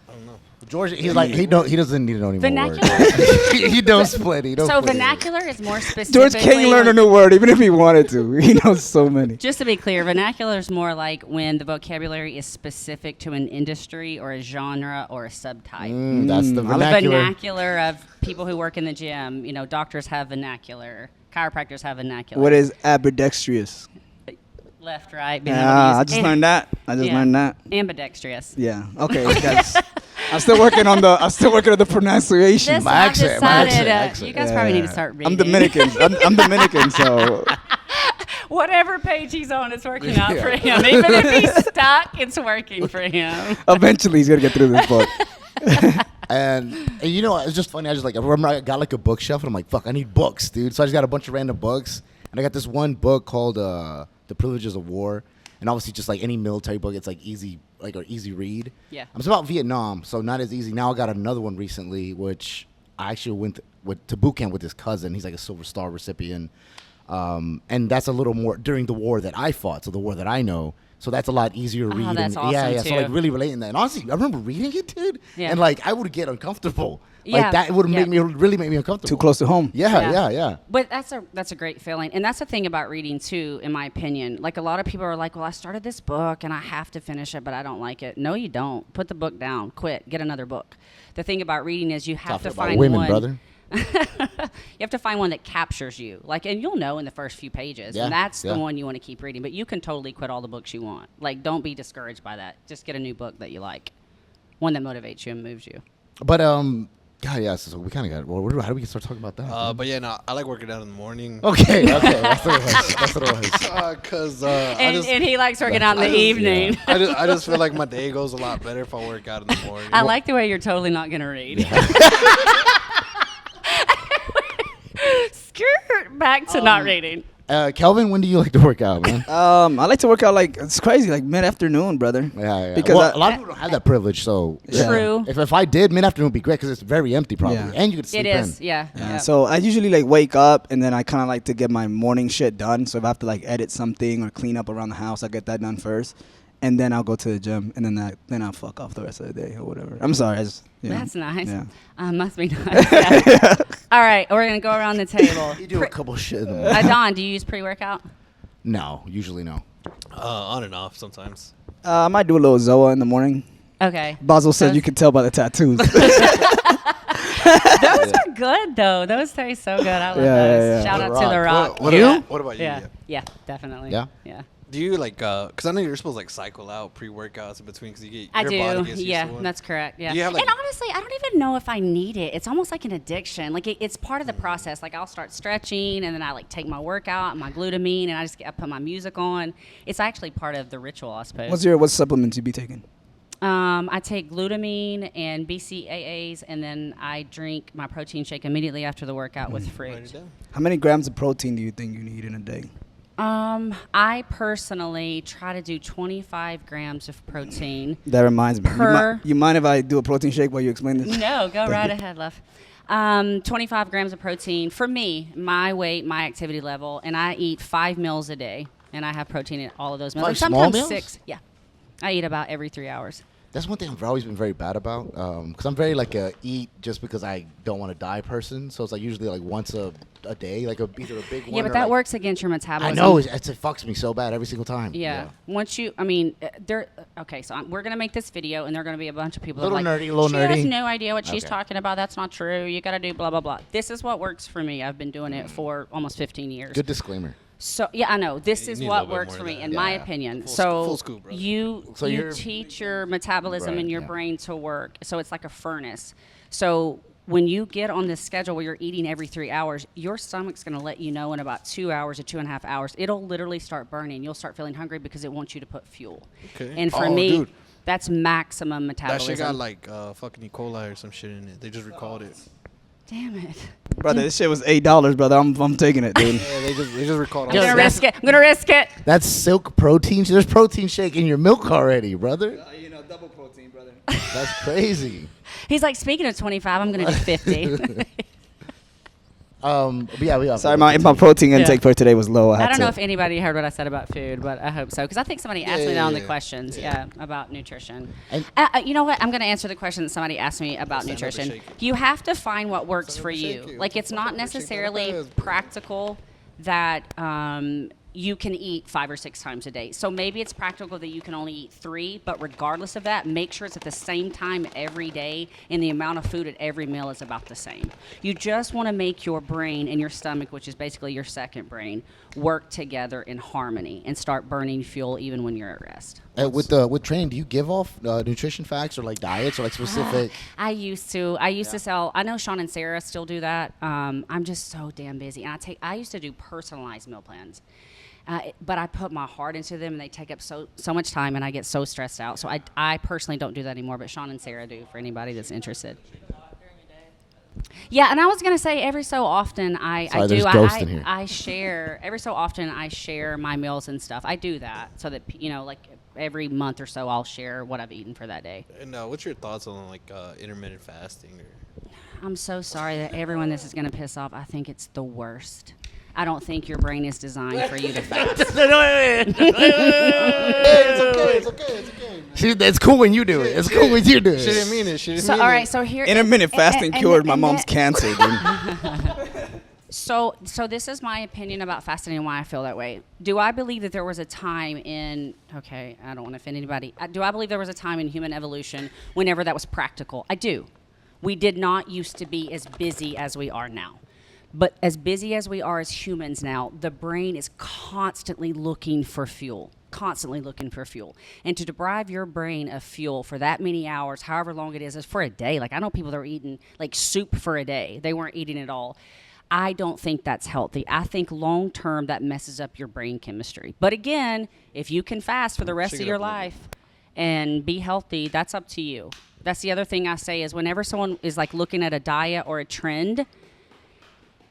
I don't know. George, he's like he doesn't need to know any more words. Vernacular? He knows plenty. So vernacular is more specific. George can't learn a new word, even if he wanted to. He knows so many. Just to be clear, vernacular is more like when the vocabulary is specific to an industry or a genre or a subtype. That's the The vernacular. vernacular of people who work in the gym. You know, doctors have vernacular. Chiropractors have vernacular. What is ambidextrous? Left, right. being able to Yeah, use- I just learned that. yeah. Ambidextrous. Yeah. Okay. Guys. I'm still working on the pronunciation. This My I've accent, my decided, accent. you guys probably need to start reading. I'm Dominican. I'm Dominican, so Whatever page he's on, it's working out for him. Even if he's stuck, it's working for him. eventually he's gonna get through this book. And you know, it's just funny. I remember I got like a bookshelf, and I'm like, fuck, I need books, dude. So I just got a bunch of random books, and I got this one book called "The Privileges of War," and obviously just like any military book, it's like easy, like an easy read. Yeah. It's about Vietnam, so not as easy. Now I got another one recently, which I actually went to boot camp with his cousin. He's like a Silver Star recipient, and that's a little more during the war that I fought, so the war that I know. So that's a lot easier to read. That's and, awesome, yeah. So like too. really relating that. And honestly, I remember reading it, dude. Yeah. And like I would get uncomfortable. Yeah. Like that would make me really make me uncomfortable. Too close to home. Yeah. But that's a great feeling, and that's the thing about reading too, in my opinion. Like a lot of people are like, "Well, I started this book and I have to finish it, but I don't like it." No, you don't. Put the book down. Quit. Get another book. The thing about reading is you have to find women, one. brother. You have to find one that captures you, like, and you'll know in the first few pages, and that's the one you want to keep reading. But you can totally quit all the books you want. Like, don't be discouraged by that. Just get a new book that you like, one that motivates you and moves you. But God, yeah. So we kind of got. Well, how do we start talking about that? But yeah, no, I like working out in the morning. Okay. That's what it was. That's what it was. Cause And he likes working out in the evening. Yeah. I just feel like my day goes a lot better if I work out in the morning. I like the way you're totally not gonna read. Skirt back to not reading. Kelvin, when do you like to work out, man? I like to work out like it's crazy, like mid-afternoon, brother. Yeah. Because Well, a lot of people don't have that privilege, so True. If I did, mid-afternoon would be great because it's very empty, probably, Yeah. and you could sleep It is, in. yeah. So I usually like wake up and then I kind of like to get my morning shit done. So if I have to like edit something or clean up around the house, I get that done first, and then I'll go to the gym, and then I'll fuck off the rest of the day or whatever. I'm sorry, That's nice. Yeah. Must be nice. Yeah. All right, we're gonna go around the table. You do a couple shit in the morning. Don, do you use pre-workout? No, usually no. On and off sometimes. I might do a little Zoa in the morning. Okay. Basil said you can tell by the tattoos. Those are good though. Those taste so good. I love Yeah, those. yeah, yeah. Shout The out to The Rock. What Yeah. about you? Yeah, definitely. Yeah? Yeah. Do you like? Cause I know you're supposed to like cycle out pre-workouts in between, cause you get I your body do. gets used Yeah, to it. that's correct. Yeah. Do you have, like- and honestly, I don't even know if I need it. It's almost like an addiction. Like it's part of the process. Like I'll start stretching, and then I like take my workout, my glutamine, and I put my music on. It's actually part of the ritual, I suppose. What supplements you be taking? I take glutamine and BCAAs, and then I drink my protein shake immediately after the workout with Write fruit. it down. How many grams of protein do you think you need in a day? I personally try to do 25 grams of protein. That reminds me. Per- You mind if I do a protein shake while you explain this? No, go Thank right you. ahead, love. 25 grams of protein for me, my weight, my activity level, and I eat 5 meals a day, and I have protein in all of those meals. 5 And small sometimes meals? 6. Yeah, I eat about every 3 hours. That's one thing I've always been very bad about, because I'm very like a eat just because I don't want to die person. So it's like usually like once a day, like either a big one. Yeah, but or that like, works against your I metabolism. know it fucks me so bad every single time. Yeah. Once you, okay, so we're going to make this video, and there are going to be a bunch of people Little that are like, nerdy, little she nerdy. has no idea what she's Okay. talking about. That's not true. You got to do blah, blah, blah. This is what works for me. I've been doing it for almost 15 years. Good disclaimer. So, yeah, I know. This You is need a what little bit works more for than me, that. in my Yeah. opinion. Full So, scoop, brother. you you're- teach your metabolism Right, and your yeah. brain to work. So, it's like a furnace. So, when you get on this schedule where you're eating every 3 hours, your stomach's going to let you know in about 2 hours or 2.5 hours, it'll literally start burning. You'll start feeling hungry because it wants you to put fuel. Okay. And for Oh, me, dude. that's maximum That metabolism. shit got like fucking E. coli or some shit in it. They just recalled it. Damn it. Brother, this shit was $8, brother. I'm taking it, dude. Yeah, they just recalled I'm it. going to risk it. I'm going to risk it. That's silk protein. There's protein shake in your milk already, brother. Double protein, brother. That's crazy. He's like, speaking of 25, I'm going to do 50. But yeah, we are. Sorry, my protein intake Yeah. for today was low. I don't had know to- if anybody heard what I said about food, but I hope so. Because I think somebody asked me that on the questions, about nutrition. And- You know what? I'm going to answer the question that somebody asked me about Stand up and nutrition. shake it. You have to find what works Stand up for and you. shake it. Like, it's not Shake that necessarily ass, bro. practical that you can eat 5 or 6 times a day. So maybe it's practical that you can only eat 3, but regardless of that, make sure it's at the same time every day, and the amount of food at every meal is about the same. You just want to make your brain and your stomach, which is basically your second brain, work together in harmony and start burning fuel even when you're at rest. With training, do you give off nutrition facts or like diets or like specific? I used to sell. I know Sean and Sarah still do that. I'm just so damn busy, and I used to do personalized meal plans. But I put my heart into them, and they take up so much time, and I get so stressed out. So I personally don't do that anymore, but Sean and Sarah do, for anybody that's interested. Yeah, and I was gonna say every so often Sorry, there's ghosts in here. I share every so often I share my meals and stuff. I do that so that like every month or so I'll share what I've eaten for that day. And what's your thoughts on like intermittent fasting? I'm so sorry that everyone this is gonna piss off. I think it's the worst. I don't think your brain is designed for you to fast. It's okay. See, it's cool when you do it. It's cool when you do it. She didn't mean it. She didn't So mean all it. right, so here Intermittent fasting cured my mom's then- cancer, dude. So this is my opinion about fasting and why I feel that way. Do I believe that there was a time in, okay, I don't want to offend anybody. Do I believe there was a time in human evolution whenever that was practical? I do. We did not used to be as busy as we are now. But as busy as we are as humans now, the brain is constantly looking for fuel. And to deprive your brain of fuel for that many hours, however long it is for a day. Like I know people that are eating like soup for a day. They weren't eating it all. I don't think that's healthy. I think long term that messes up your brain chemistry. But again, if you can fast for the rest of your life and be healthy, that's up to you. That's the other thing I say is whenever someone is like looking at a diet or a trend,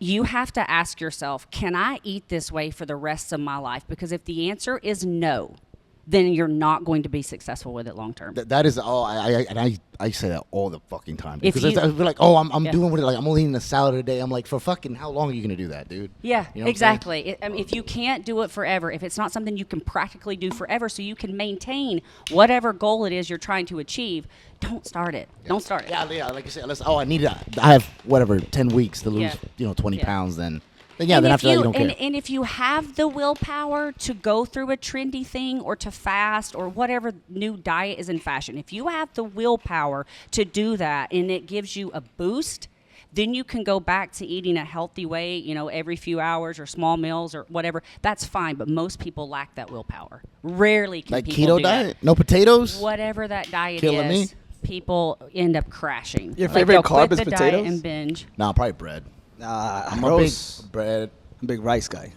you have to ask yourself, can I eat this way for the rest of my life? Because if the answer is no, then you're not going to be successful with it long term. That is all. I say that all the fucking time. If Because you- I feel like, I'm doing what I'm only eating a salad a day. I'm like, for fucking how long are you gonna do that, dude? Yeah, You know what I'm saying? exactly. I mean, if you can't do it forever, if it's not something you can practically do forever so you can maintain whatever goal it is you're trying to achieve, don't start it. Don't start it. Yeah. Like you said, I have whatever 10 weeks to lose, Yeah. 20 Yeah. pounds. Then And then if after that you don't care. And if you have the willpower to go through a trendy thing or to fast or whatever new diet is in fashion, if you have the willpower to do that and it gives you a boost, then you can go back to eating a healthy way, every few hours or small meals or whatever. That's fine, but most people lack that willpower. Rarely can Like people keto do diet, no potatoes. that. Whatever that diet Killing is, me. people end up crashing. Your Like, favorite they'll carb quit is the diet potatoes? and binge. Nah, probably bread. I'm I'm a a big big, bread. big rice guy.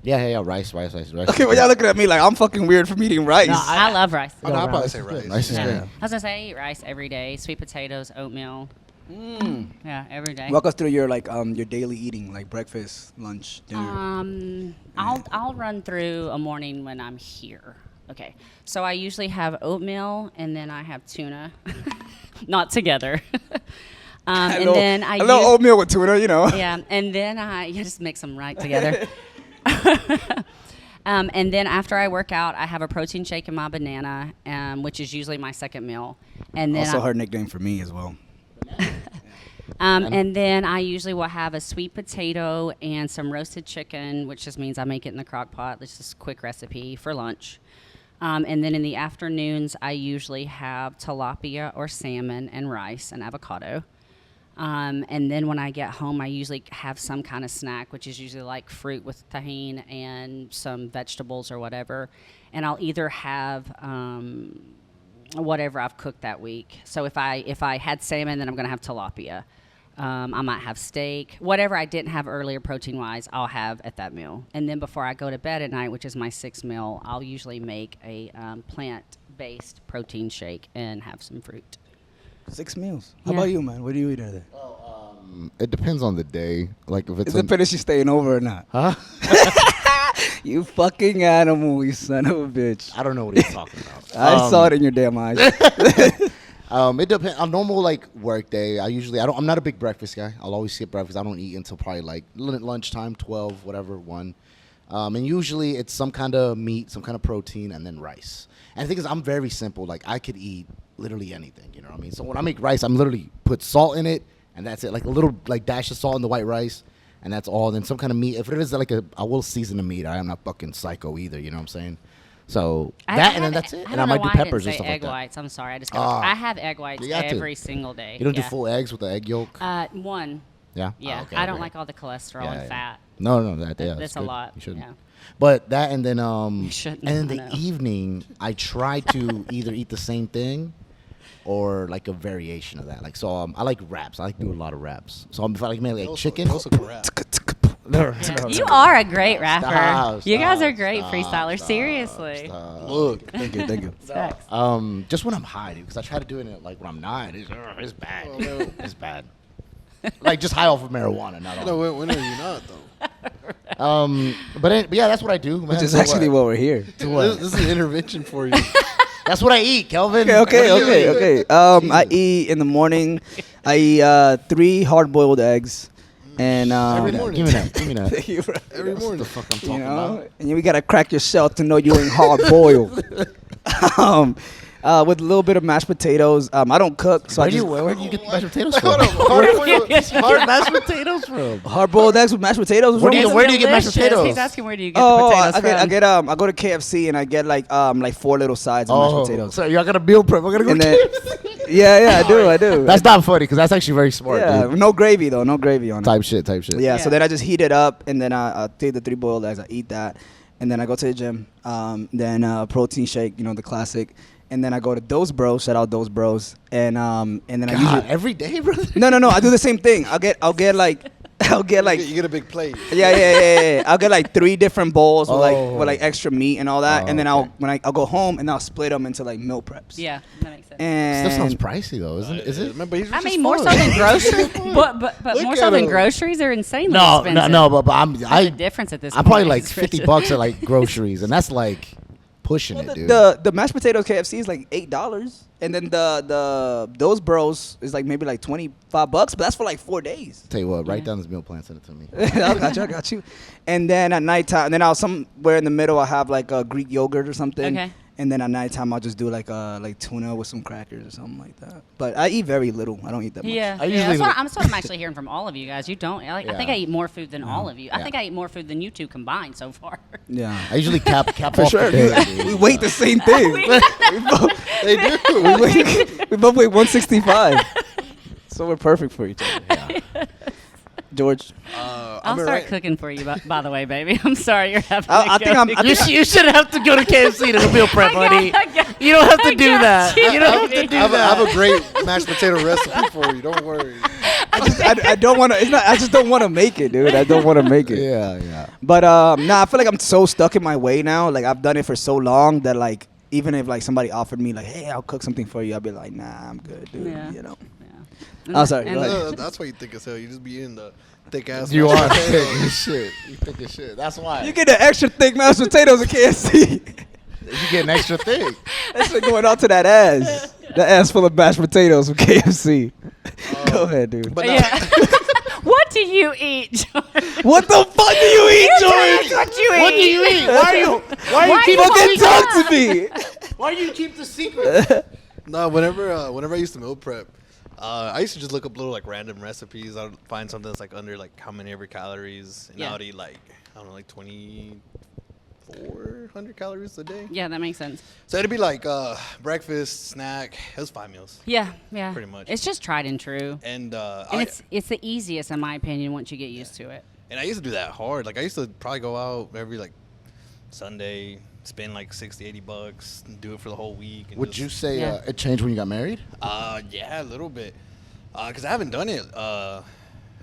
Yeah, rice. Okay, well, y'all looking at me like I'm fucking weird for eating rice. No, I love rice. I'd probably say rice. Rice is Yeah. good. I was gonna say I eat rice every day, sweet potatoes, oatmeal. Yeah, every day. Walk us through your your daily eating, like breakfast, lunch, dinner. I'll run through a morning when I'm here. Okay, so I usually have oatmeal and then I have tuna, not together. And then I a little oatmeal with tuna, yeah, and then I just mix them right together. And then after I work out, I have a protein shake and my banana, which is usually my second meal. And then Also her nickname for me as well. and then I usually will have a sweet potato and some roasted chicken, which just means I make it in the crock pot. This is a quick recipe for lunch. And then in the afternoons, I usually have tilapia or salmon and rice and avocado. And then when I get home, I usually have some kind of snack, which is usually like fruit with tahini and some vegetables or whatever. And I'll either have whatever I've cooked that week. So if I had salmon, then I'm going to have tilapia. I might have steak. Whatever I didn't have earlier protein-wise, I'll have at that meal. And then before I go to bed at night, which is my sixth meal, I'll usually make a plant-based protein shake and have some fruit. 6 meals. How Yeah. about you, man? What do you eat every day? It depends on the day. Like if it's Is it finished you staying over or not? huh? You fucking animal, you son of a bitch. I don't know what he's talking about. I saw it in your damn eyes. It depends. On normal work day, I'm not a big breakfast guy. I'll always skip breakfast. I don't eat until probably lunchtime, 12, whatever, 1. And usually it's some kind of meat, some kind of protein, and then rice. And the thing is, I'm very simple. Like I could eat literally anything. You know what I mean? So when I make rice, I'm literally put salt in it, and that's it. Like a little dash of salt in the white rice, and that's all. Then some kind of meat. If it is I will season the meat. I am not fucking psycho either. You know what I'm saying? So and then that's it. And I might do peppers and stuff like egg that. whites. I'm sorry, I just got. I have egg whites you got to. every single day. You don't do Yeah. full eggs with the egg yolk? One. Yeah. Yeah, Oh, okay, I don't okay. like all the cholesterol Yeah, and yeah. fat. No, That's that's a good. lot. You shouldn't. Yeah. But that and then You shouldn't, and in I the know. evening I try to either eat the same thing or like a variation of that. Like so I like wraps. I like doing a lot of wraps. So if I make like chicken, Those look crap. No, You are a great rapper. Stop, You guys stop, are great stop, freestylers. stop, Seriously. stop. Look. Thank you, thank you. Facts. Just when I'm high, dude, because I try to do it like when I'm not. It's bad. It's bad. Like just high off of marijuana, not No, all. when are you not though? But yeah, that's what I do. Man. Which is So actually what we're here. what? This is an intervention for you. That's what I eat, Kelvin. Okay. What do you eat? I eat in the morning. I eat 3 hard-boiled eggs, and Every day. morning. Give me that. Give me that. Thank you, bro. Every What morning. the fuck I'm You talking know, about? and we gotta crack your shell to know you ain't hard-boiled. With a little bit of mashed potatoes. I don't cook, so Where I do you just get the mashed potatoes from? Hard mashed potatoes from? hard-boiled eggs with mashed potatoes. Where do you- from? where do you get mashed Delicious. potatoes? He's asking where do you get Oh, the potatoes I from. get I go to KFC and I get like 4 little sides of mashed potatoes. So y'all got a meal prep. We're gonna go And to then, KFC. yeah, I do. That's not funny because that's actually very smart, yeah, dude. no gravy though, no gravy on it. Type shit. Yeah, so Yeah. then I just heat it up, and then I take the 3 boiled eggs, I eat that, and then I go to the gym. Then protein shake, the classic, and then I go to Those Bros. Shout out Those Bros. And then I God, usually every day, brother. no, I do the same thing. I'll get like you get a big plate. yeah. I'll get like 3 different bowls Oh. with like extra meat and all that, Oh, and then okay. I'll go home and I'll split them into like meal preps. Yeah, that makes sense. And Still sounds pricey though, isn't it? Is it? Remember, he's I just mean, more so fun. than groceries, but Look more at so than him. groceries are insanely No, expensive. but There's a difference at this I'm point. probably like It's $50 at like groceries, and that's like pushing it, dude. the mashed potatoes KFC is like $8, and then the Those Bros is like maybe like $25, but that's for like 4 days. Tell you what, write Yeah. down this meal plan, send it to me. I got you. And then at nighttime, and then I'll somewhere in the middle, I'll have like a Greek yogurt or something. Okay. And then at nighttime, I'll just do like tuna with some crackers or something like that. But I eat very little. I don't eat that much. Yeah, I yeah, usually that's what I'm actually hearing from all of you guys. You don't. I think Yeah. I eat more food than all of you. I Yeah. think I eat more food than you two combined so far. Yeah. I usually cap For off sure. the day, dude. We weight the same thing. They do. we both weigh 165. So we're perfect for each other. George. I'll start cooking for you, by the way, baby. I'm sorry you're having I to think go I'm- to I You, think you shouldn't have to go to KFC to the meal prep, buddy. You don't have to do that. You don't have to do I have that. a great mashed potato recipe for you. Don't worry. I don't want to. It's not. I just don't want to make it, dude. I don't want to make it. Yeah. But I feel like I'm so stuck in my way now. Like I've done it for so long that like even if like somebody offered me like, hey, I'll cook something for you, I'll be like, nah, I'm good, dude. Yeah. You know. Yeah. Oh, sorry, And- go ahead. That's why you think as hell. You just be in the thick ass. You mashed are potatoes. thick as shit. You thick as shit. That's why. You get the extra thick mashed potatoes at KFC. You get an extra thick. That's like going out to that ass. That ass full of mashed potatoes from KFC. Go ahead, dude. But Yeah. What do you eat, George? What the fuck do you eat, Tell us George? what you eat. What do you eat? Why are you Why keep you Fucking fucking talk to me. Why do you keep the secret? no, whenever I used to meal prep, I used to just look up little like random recipes. I'd find something that's like under like how many every calories, and Yeah. I would eat like I don't know, like 2,400 calories a day. Yeah, that makes sense. So it'd be like breakfast, snack. It was 5 meals, Yeah. Pretty much. It's just tried and true. and And it's the easiest, in my opinion, once you get used to it. And I used to do that hard. Like I used to probably go out every like Sunday, spend like $60-$80, and do it for the whole week. And Would just, you say Yeah. it changed when you got married? Yeah, a little bit. Cause I haven't done it.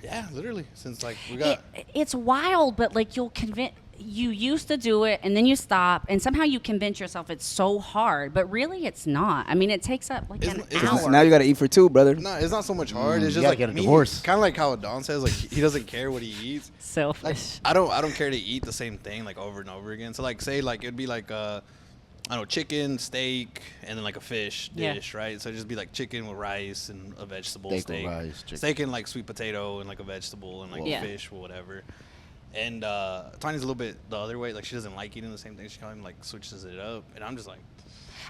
Yeah, literally since like we got. It's wild, but like you used to do it and then you stop and somehow you convince yourself it's so hard, but really it's not. I mean, it takes up like an It's hour. Now you gotta eat for 2, brother. No, it's not so much hard. It's you just gotta like get a me, divorce. Kind of like how Don says, like he doesn't care what he eats. Like Selfish. I don't care to eat the same thing like over and over again. So like say like it'd be like I don't know, chicken, steak, and then like a fish Yeah. dish, right? So it'd just be like chicken with rice and a vegetable, Steak steak, with rice, chicken. steak and like sweet potato and like a vegetable and like Yeah. fish or whatever. And Tanya's a little bit the other way. Like she doesn't like eating the same thing. She kind of like switches it up, and I'm just like,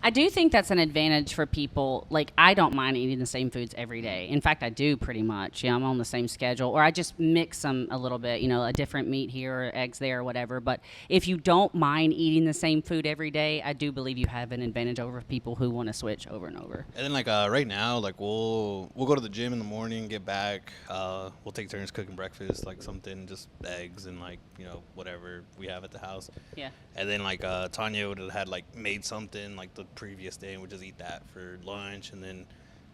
I do think that's an advantage for people. Like, I don't mind eating the same foods every day. In fact, I do pretty much. I'm on the same schedule. Or I just mix them a little bit, a different meat here or eggs there or whatever. But if you don't mind eating the same food every day, I do believe you have an advantage over people who want to switch over and over. and then like right now, like we'll go to the gym in the morning, get back, we'll take turns cooking breakfast, like something just eggs and like whatever we have at the house. Yeah. And then like Tanya would have had like made something like the previous day and would just eat that for lunch, and then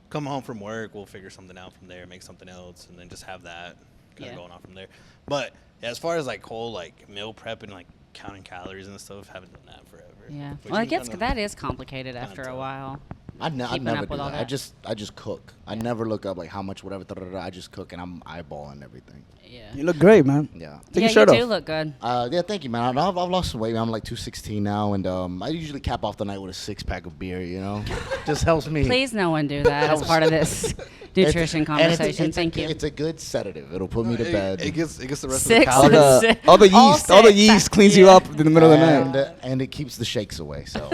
come home from work, we'll figure something out from there, make something else, and then just have that. kind of going off from there. But as far as like whole like meal prep and like counting calories and stuff, haven't done that forever. Yeah. Which Well, is it gets kinda- that is complicated after a tough. while. I Keeping never up do with all that. that. I just cook. I never look up like how much whatever. I just cook and I'm eyeballing everything. Yeah. You look great, man. Yeah. Take yeah, your shirt you off. do look good. Yeah, thank you, man. I've lost some weight. I'm like 216 now, and I usually cap off the night with a 6-pack of beer. You know, just helps me. Please, no one do that as part of this nutrition conversation. Thank you. It's a good sedative. It'll put me to bed. It gets the rest of the Six. calories. Six. All the yeast, all the six. yeast cleans you up in the middle of the night. and it keeps the shakes away. So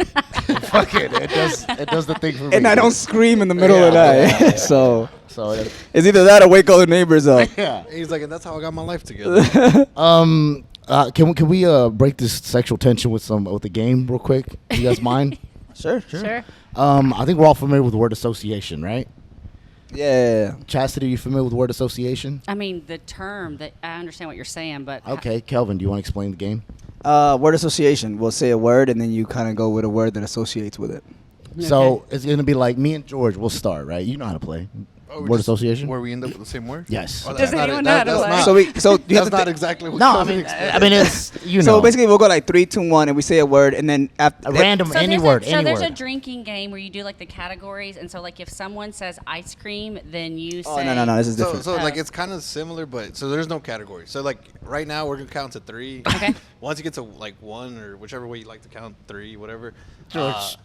fuck it. It does the thing for me. And I don't scream in the middle of the Yeah, night. yeah, yeah. So So it's either that or wake all the neighbors up. yeah. He's like, and that's how I got my life together. Can we break this sexual tension with a game real quick? You guys mind? Sure. Sure. I think we're all familiar with word association, right? Yeah. Chastity, you familiar with word association? I mean, the term that I understand what you're saying, but Okay, Kelvin, do you want to explain the game? Word association. We'll say a word and then you kind of go with a word that associates with it. So it's gonna be like me and George. We'll start, right? You know how to play word association. Where we end up with the same word? Yes. Oh, Does anyone know how to play? So you That's have to not thi- exactly what No, Kelvin explained. I mean it's you know. So basically, we'll go like 3, 2, 1, and we say a word, and then after a random So any there's word, so any there's word. a drinking game where you do like the categories, and so like if someone says ice cream, then you say. Oh no, this is So, different. so like Oh. it's kind of similar, but so there's no category. So like right now we're gonna count to 3. Okay. Once you get to like 1 or whichever way you like to count, 3, whatever. George.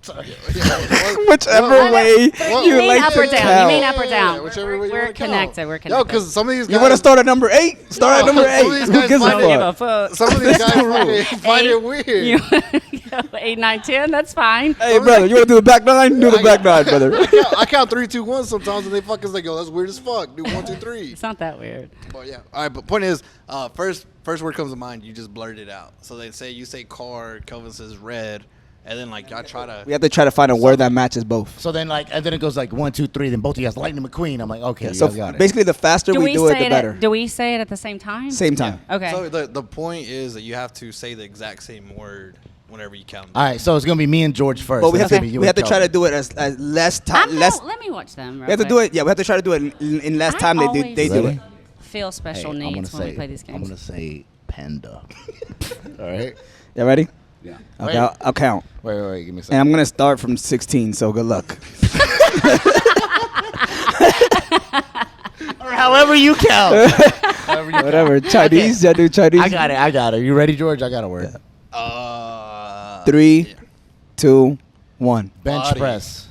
Whichever Well, way well, you mean like up to or down? count. You mean up or down? whichever way you We're wanna count. connected. We're Yo, connected. because some of these guys. You want to start at number 8? Start at number No, 8. some of these Who guys gives a find Don't give a fuck? fuck. Some of these guys find it weird. You 8, 9, 10. That's fine. Hey, brother, you want to do the back 9? Do the back 9, brother. I count 3, 2, 1 sometimes, and they fuckers like, yo, that's weird as fuck. Do 1, 2, 3. It's not that weird. But yeah, all right. But point is, first word comes to mind, you just blurt it out. So they say you say car, Kelvin says red, and then like y'all try to. We have to try to find a word that matches both. So then and then it goes like 1, 2, 3. Then both of you guys Lightning McQueen. I'm like, okay, you So guys got it. basically, the faster we do it, the better. Do we say it at the same time? Same time. Okay. So the point is that you have to say the exact same word whenever you count. All right, so it's gonna be me and George first. But we then have it's to gonna be you we have and to try to Kelvin. do it as less time. Let me watch them. We have to do it. Yeah, we have to try to do it in less I time. They always- do Ready? it. Feel special Hey, I'm needs gonna when we say- play these I'm games. gonna say panda. All right. You ready? Yeah. Okay, I'll count. Wait. Give me a And second. I'm gonna start from 16. So good luck. Or however you count. However you count. Whatever. Chinese. I do Chinese. I got it. You ready, George? I got a word. 3, 2, 1. Bench Body. press.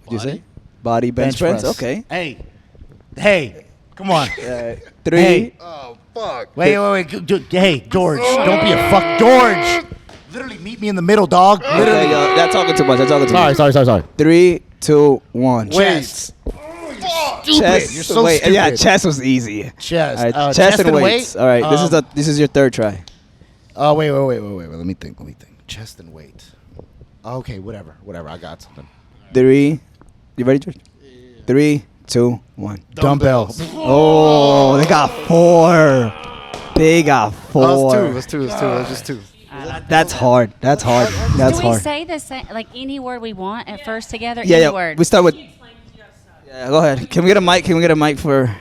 What'd you say? Body bench press. Okay. Hey. Come on. 3. Hey. Oh fuck. Wait. Hey, George. Don't be a fuck. George. Literally meet me in the middle, dog. Okay, Literally. yo, that's talking too much. That's talking too much. Sorry. 3, 2, 1. Chest. Chest. You're so wait, stupid. Yeah, chest was easy. Chest. All right, chest and weights. weight? All right, this is your third try. Oh, wait. Let me think. Chest and weight. Okay, whatever. I got something. 3. You ready, George? 3, 2, 1. Dumbbells. Oh, they got 4. They got 4. That's two. That's just 2. That's hard. That's hard. That's Do we hard. say the same, like any word we want at first together? Yeah, any yeah. word. We start with. Yeah, go ahead. Can we get a mic? Can we get a mic for?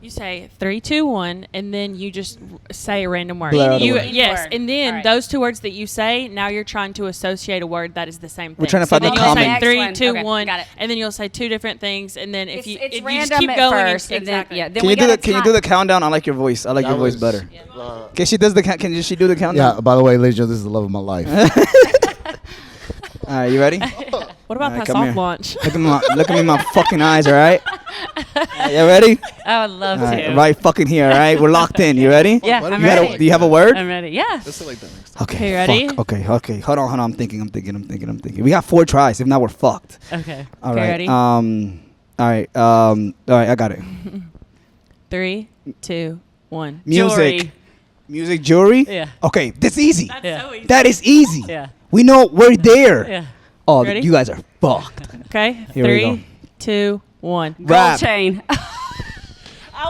You say 3, 2, 1, and then you just say a random word. Blur out a You, word. yes, Word. and then All right. those 2 words that you say, now you're trying to associate a word that is the same thing. We're trying to so find then the you'll common. say Next 3, one. 2, Okay, 1, got it. and then you'll say 2 different things, and then if it's you it's if you random just keep at going, first, and then exactly. yeah. Then Can we you do gotta the Can you time- do the countdown? I like your voice. I like your voice better. Okay, she does the. Can she do the countdown? Yeah, by the way, ladies and gentlemen, this is the love of my life. All right, you ready? What about All right, that come soft here. launch? Look at me in my fucking eyes. All right. You ready? I would love All to. right, right fucking here. All right, we're locked in. You ready? Yeah, Why do I'm you ready. Do you have a word? I'm ready. Yeah. Let's say like that next time. Okay. Okay, ready? Fuck. Okay. Hold on. I'm thinking. We got 4 tries. If not, we're fucked. Okay. All Okay, right. ready? All right. I got it. 3, 2, 1. Music. Jewelry. Music, jewelry. Yeah. Okay, that's easy. Yeah. so easy. That is easy. Yeah. We know we're there. Yeah. Oh, Ready? you guys are fucked. Okay, Here we go. 3, 2, 1. Gold Rap. chain. I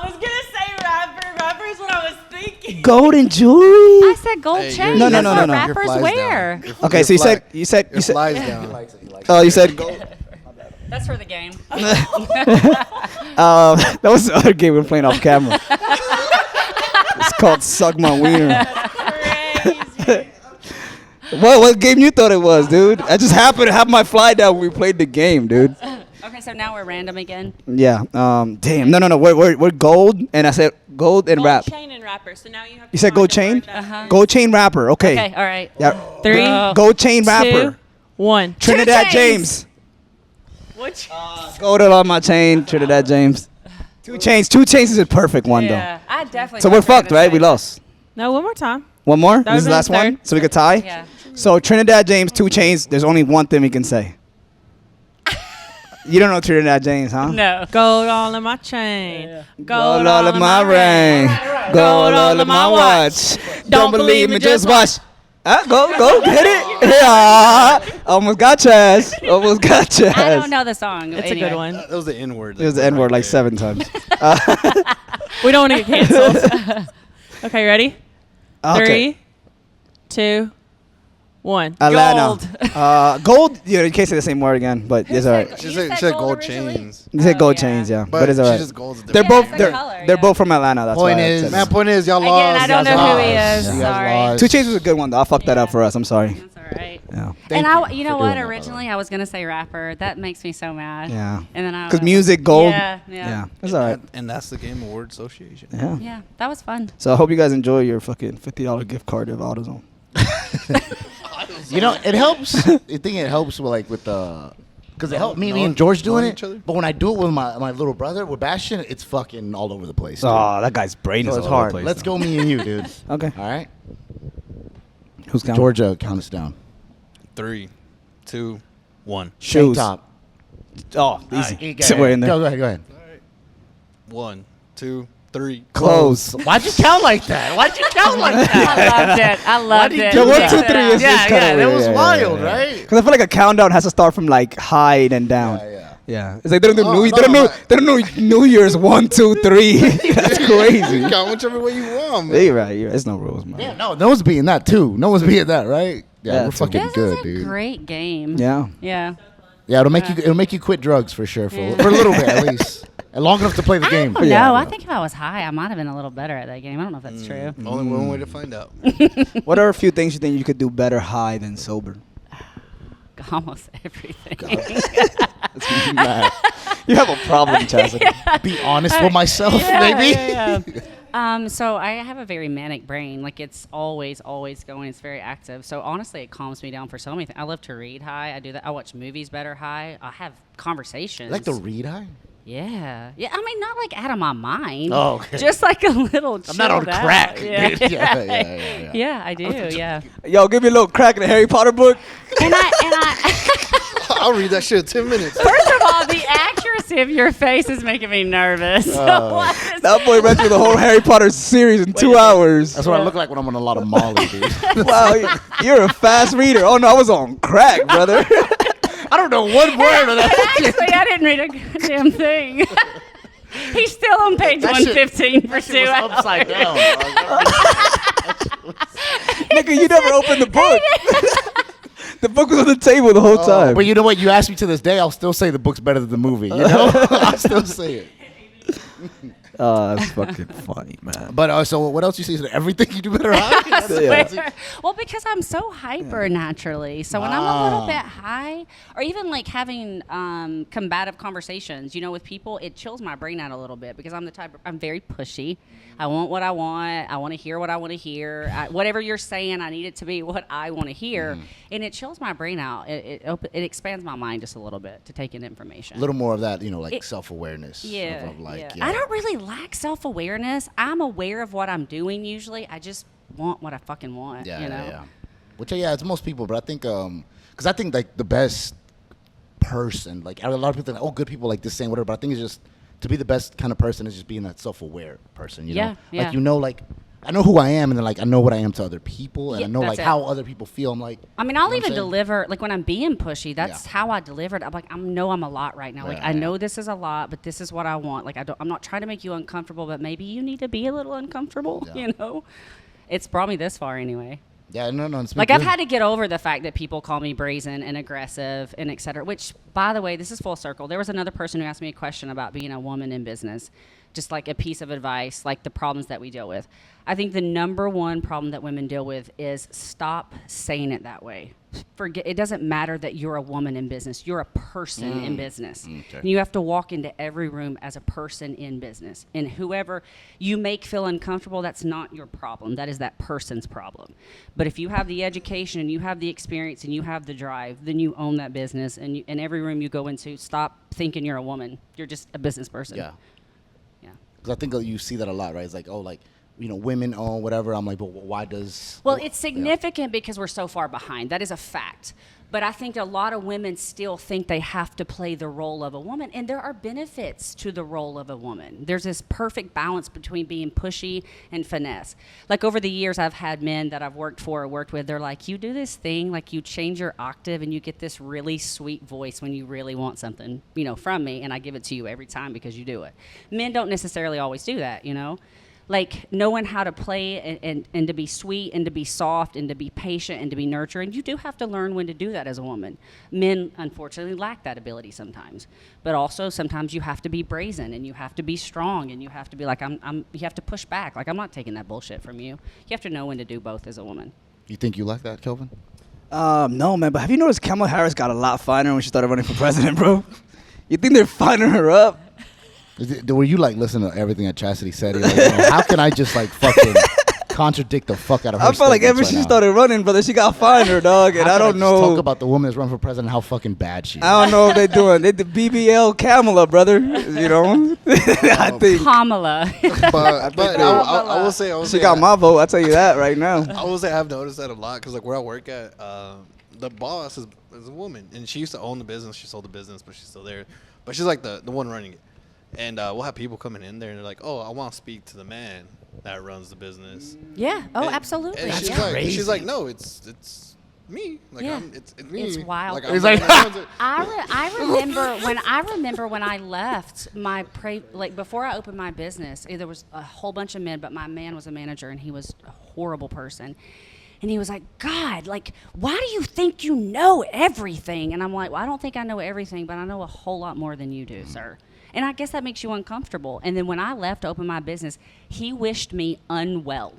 was gonna say rapper. Rapper is what I was thinking. Golden jewelry. I said gold Hey, chain. your- No, no, That's no, what no, no. rappers Your flies wear. down. Okay, Your so you fly- said Your flies down. Oh, you said gold. That's for the game. That was the other game we were playing off camera. It's called Suck My Wiener. Crazy. What game you thought it was, dude? I just happened to have my fly down when we played the game, dude. Okay, so now we're random again. Yeah. Damn. No. We're gold, and I said gold and Gold rap. chain and rapper. So now you have to You said find gold a chain? word that- Gold chain rapper. Okay. Okay, all right. Yeah. 3, Gold chain rapper. 2, 1. Trinidad Chains. James. Which? Gold on my chain. Trinidad James. 2 chains. 2 chains is a perfect one Yeah, I definitely. though. So thought we're you were fucked, gonna right? say We that. lost. No, one more time. One more. This would've is the been last one, third. so we could tie. Yeah. So Trinidad James, 2 chains. There's only one thing we can say. You don't know Trinidad James, huh? No. Gold all in my chain. Gold all in my ring. Gold all in my watch. Don't believe me, just watch. Go, hit it. Yeah. Almost got your ass. Almost got your ass. I don't know the song. It's a good one. That was the N word. It was the N word like 7 times. We don't want to get canceled. Okay, ready? Okay. 3, 2, 1. Atlanta. Gold. Yeah, you can't say the same word again, but it's alright. She You said said gold originally? chains. You said Oh, gold yeah. chains, yeah, But but it's she alright. just gold's a They're different both it's name. the color, they're yeah. both from Atlanta. That's Point why I is, said Man, that. point is, y'all Again, lost. I don't You guys know who he lost. is. You guys Sorry. lost. 2 chains was a good one though. I fucked that up for us. I'm sorry. That's all right. Yeah. And you know for what? doing that, by the Originally, way. I was gonna say rapper. That makes me so mad. Yeah. And then I. Because music, gold. Yeah. Yeah. It's alright. And that's the Game Award Association. Yeah. Yeah, that was fun. So I hope you guys enjoy your fucking $50 gift card of AutoZone. You know, it helps. I think it helps with the. Because it helped me and George doing knowing it. each other? But when I do it with my little brother, with Bastion, it's fucking all over the place. dude. Oh, that guy's brain So is it's all over the hard. place, Let's though. go, me and you, dude. Okay. All right. Who's counting? Georgia, count us down. 3, 2, 1. Shoes. Tank top. Oh, easy. Go Somewhere in there. Go ahead. 1, 2, 3. Clothes. Why'd you count like that? Why'd you count like that? I loved it. I loved did you it. do Yeah, 1, that? 2, 3 is Yeah, just kind yeah, of that weird. was Yeah, wild, yeah. right? Because I feel like a countdown has to start from like high and down. Yeah, yeah. Yeah. It's like they don't do Oh, New, no, they don't know but- they don't know New Year's 1, 2, 3. That's crazy. You count whichever way you want, man. You're right. There's no rules, man. Yeah, no one's beating that too. No one's beating that, right? Yeah, Yeah, we're too. fucking This good, is a dude. great game. Yeah. Yeah. Yeah, it'll make you quit drugs for sure for a little bit at least, and long enough to play the game. No, Yeah, I yeah. think if I was high, I might have been a little better at that game. I don't know if that's true. Only one way to find out. What are a few things you think you could do better high than sober? Almost everything. You have a problem, Chastity. Be honest with myself, Yeah, maybe. yeah. So I have a very manic brain. Like it's always going. It's very active. So honestly, it calms me down for so many things. I love to read high. I do that. I watch movies better high. I have conversations. Like to read high. Yeah. Yeah. I mean, not like out of my mind. Oh, okay. Just like a little. I'm not on chilled out. crack, Yeah. dude. Yeah. Yeah, I do. Yeah. Yo, give me a little crack in the Harry Potter book. And I. I'll read that shit in 10 minutes. First of all, the accuracy of your face is making me nervous. What is- That boy read through the whole Harry Potter series in 2 hours. That's what I look like when I'm on a lot of Molly, dude. Wow, you're a fast reader. Oh no, I was on crack, brother. I don't know one word of that. Actually, I didn't read a goddamn thing. He's still on page That shit- 115 for That 2 shit was hours. upside down. Nigga, you never opened the book. The book was on the table the whole time. But you know what? You ask me to this day, I'll still say the book's better than the movie. You know, I'll still say it. That's fucking funny, man. But so what else you see? Everything you do better. High? I swear. Well, because I'm so hyper naturally. So when I'm a little bit high, or even like having combative conversations, with people, it chills my brain out a little bit because I'm very pushy. I want what I want. I want to hear what I want to hear. Whatever you're saying, I need it to be what I want to hear, and it chills my brain out. It expands my mind just a little bit to take in information. A little more of that, like self-awareness. Yeah, Of like, yeah. I don't really lack self-awareness. I'm aware of what I'm doing usually. I just want what I fucking want. Yeah. Which it's most people, but I think because I think like the best person, like a lot of people think, oh, good people like this saying whatever, but I think it's just to be the best kind of person is just being that self-aware person. You know, Yeah. like I know who I am, and then like I know what I am to other people, and Yeah, I know that's like it. how other people feel. I'm like, I mean, you know I'll what I'm even saying? deliver, like when I'm being pushy, that's Yeah. how I deliver it. I'm like, I know I'm a lot right now. Like, Yeah, I yeah. know this is a lot, but this is what I want. Like, I'm not trying to make you uncomfortable, but maybe you need to be a little uncomfortable, Yeah. It's brought me this far anyway. Yeah, no. It's been Like, I've good. had to get over the fact that people call me brazen and aggressive and et cetera, which, by the way, this is full circle. There was another person who asked me a question about being a woman in business, just like a piece of advice, like the problems that we deal with. I think the number one problem that women deal with is stop saying it that way. Forget, it doesn't matter that you're a woman in business. You're a person in business. Okay. And you have to walk into every room as a person in business. And whoever you make feel uncomfortable, that's not your problem. That is that person's problem. But if you have the education and you have the experience and you have the drive, then you own that business. And in every room you go into, stop thinking you're a woman. You're just a business person. Yeah. Yeah. Because I think you see that a lot, right? It's like, oh, like, women own whatever. I'm like, but why does... Well, it's significant because we're so far behind. That is a fact. But I think a lot of women still think they have to play the role of a woman. And there are benefits to the role of a woman. There's this perfect balance between being pushy and finesse. Like, over the years, I've had men that I've worked for or worked with. They're like, you do this thing, like you change your octave and you get this really sweet voice when you really want something, from me. And I give it to you every time because you do it. Men don't necessarily always do that, Like, knowing how to play and to be sweet and to be soft and to be patient and to be nurturing, you do have to learn when to do that as a woman. Men, unfortunately, lack that ability sometimes. But also, sometimes you have to be brazen and you have to be strong and you have to be like, you have to push back. Like, I'm not taking that bullshit from you. You have to know when to do both as a woman. You think you like that, Kelvin? No, man. But have you noticed Kamala Harris got a lot finer when she started running for president, bro? You think they're fining her up? Were you like listening to everything that Chastity said? You're like, how can I just like fucking contradict the fuck out of her? I felt like ever statements she right now? started running, brother, she got finer, dog. And How I can don't know. Just talk about the woman that's running for president, how fucking bad she is. I don't know what they're doing. They the BBL Kamala, brother. I think Kamala. But I will say, she got my vote. I'll tell you that right now. I will say I've noticed that a lot because like where I work at, the boss is a woman and she used to own the business. She sold the business, but she's still there. But she's like the one running it. And we'll have people coming in there and they're like, "Oh, I want to speak to the man that runs the business." Yeah. Oh, And- absolutely. And she's Yeah. like, "No, it's me. Like Yeah. it's me. It's wild. Like, It's like- I remember when I left before I opened my business, there was a whole bunch of men, but my man was a manager and he was a horrible person. And he was like, God, like, why do you think you know everything? And I'm like, well, I don't think I know everything, but I know a whole lot more than you do, sir. And I guess that makes you uncomfortable. And then when I left to open my business, he wished me unwell.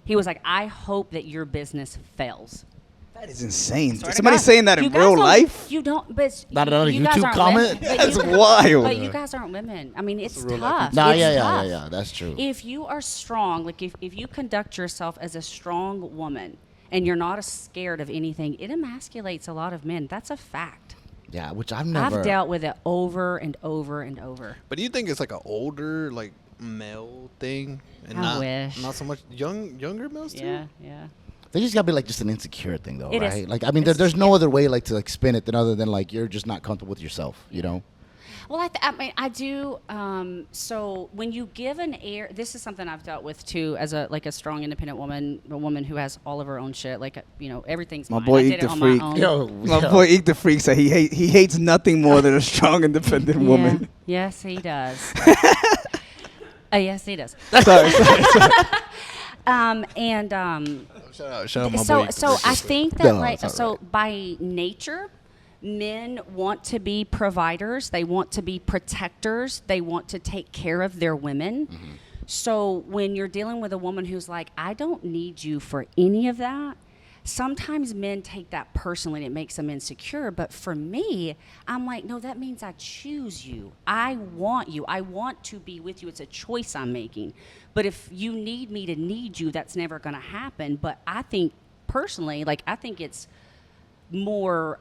He was like, I hope that your business fails. That is insane. Swear to Somebody God. saying that You in guys real don't- life? You don't, but Not another you guys YouTube aren't comment? women. But That's you- wild. But you guys aren't women. I mean, it's real life tough. Nah, It's yeah, tough. that's true. If you are strong, like if you conduct yourself as a strong woman and you're not scared of anything, it emasculates a lot of men. That's a fact. Yeah, which I've never... I've dealt with it over and over and over. But do you think it's like an older like male thing and I wish. not so much younger males too? Yeah. They just gotta be like just an insecure thing though, It is. right? Like, I mean, It's- there's no other way like to like spin it than other than like you're just not comfortable with yourself, Well, I mean, I do. So when you give an air, this is something I've dealt with too, as a strong, independent woman, a woman who has all of her own shit. Like, everything's My mine. boy I did Eek it the on Freak. my own. Yo, My boy Eek the Freak said he hates nothing more than a strong, independent woman. Yeah. Yes, he does. Yes, he does. sorry. Shout out my boy. So I think that No, it's all right. by nature, men want to be providers. They want to be protectors. They want to take care of their women. Mm-hmm. So when you're dealing with a woman who's like, I don't need you for any of that, sometimes men take that personally and it makes them insecure. But for me, I'm like, no, that means I choose you. I want you. I want to be with you. It's a choice I'm making. But if you need me to need you, that's never going to happen. But I think personally, I think it's more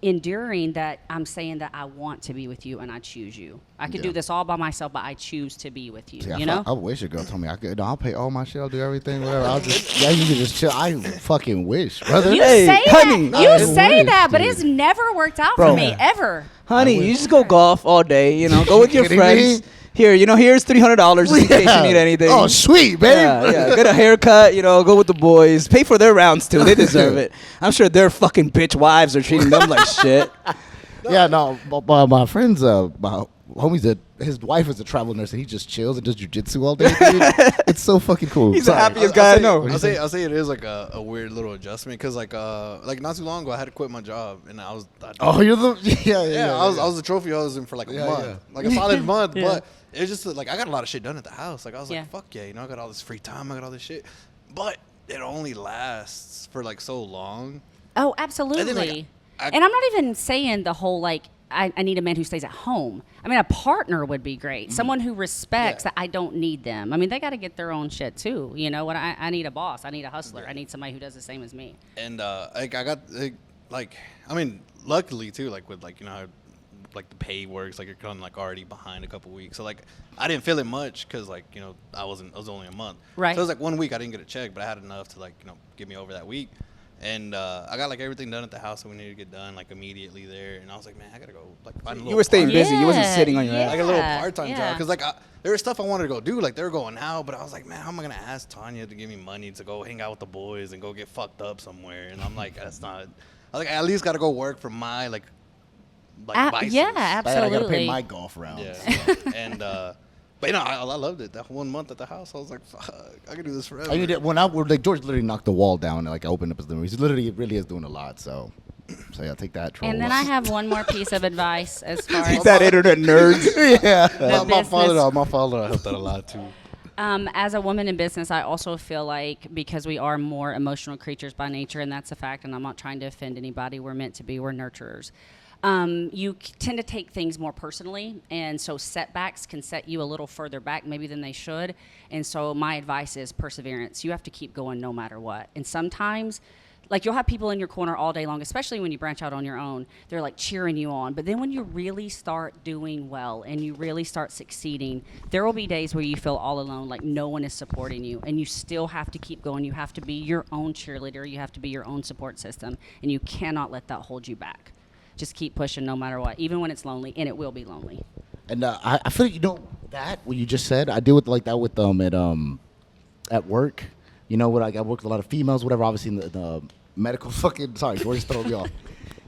enduring that I'm saying that I want to be with you and I choose you. I could do this all by myself, but I choose to be with you. See, know? I wish a girl told me I could. No, I'll pay all my shit. I'll do everything. Whatever. I'll just. Yeah, you can just chill. I fucking wish, brother. You Hey, say honey. that. You I say wish, that, but dude. it's never worked out Bro. for me ever. Honey, I you wish. just go golf all day, go with your Kidding friends. me? Here, here's $300 just in case you need anything. Oh, sweet, babe. Yeah, get a haircut, go with the boys. Pay for their rounds, too. They deserve it. I'm sure their fucking bitch wives are treating them like shit. Yeah, no, but my friends, my his wife is a travel nurse and he just chills and does jujitsu all day. Dude. It's so fucking cool. He's the happiest guy I know. I'll say it is like a weird little adjustment because like not too long ago I had to quit my job and I You're the I was a trophy husband for like a month, like a solid month, but it was just like I got a lot of shit done at the house. Like I was like, fuck yeah, you know, I got all this free time, I got all this shit, but it only lasts for like so long. Oh, absolutely. And, then, and I'm not even saying the whole like I need a man who stays at home. I mean, a partner would be great. Someone who respects that I don't need them. I mean, they got to get their own shit too. You know what? I need a boss. I need a hustler. I need somebody who does the same as me. And like I got like I mean, luckily too, like with like you know. Like the pay works, like you're kind of like already behind a couple weeks. So like I didn't feel it much because like you know I was only a month. Right. So it was like 1 week I didn't get a check, but I had enough to like you know get me over that week. And I got like everything done at the house that we needed to get done like immediately there. And I was like, man, I gotta go like find a little. You were staying busy. You wasn't Yeah, sitting on your ass. like a little part-time job because like there was stuff I wanted to go do, like they were going out, but I was like, man, how am I gonna ask Tanya to give me money to go hang out with the boys and go get fucked up somewhere? And I'm like, that's not. I was like, I at least gotta go work for my like vices. Yeah, I absolutely. gotta pay my golf rounds. Yeah. And but you know, I loved it. That 1 month at the house, I was like, fuck, I could do this forever. I mean, like George literally knocked the wall down and like I opened up his living room. He literally really is doing a lot. So yeah, take that. Troll. And then I have one more piece of advice as far as That internet nerds. yeah. my father, business. helped that a lot too. As a woman in business, I also feel like because we are more emotional creatures by nature, and that's a fact, and I'm not trying to offend anybody, we're meant to be, we're nurturers. You tend to take things more personally, and so setbacks can set you a little further back maybe than they should. And so my advice is perseverance. You have to keep going no matter what. And sometimes, like you'll have people in your corner all day long, especially when you branch out on your own. They're like cheering you on. But then when you really start doing well and you really start succeeding, there will be days where you feel all alone, like no one is supporting you. And you still have to keep going. You have to be your own cheerleader. You have to be your own support system. And you cannot let that hold you back. Just keep pushing no matter what, even when it's lonely, and it will be lonely. And I feel like, you know, that what you just said, I deal with like that with at work. You know, what I work with a lot of females, whatever. Obviously in the medical fucking George's throwing me off.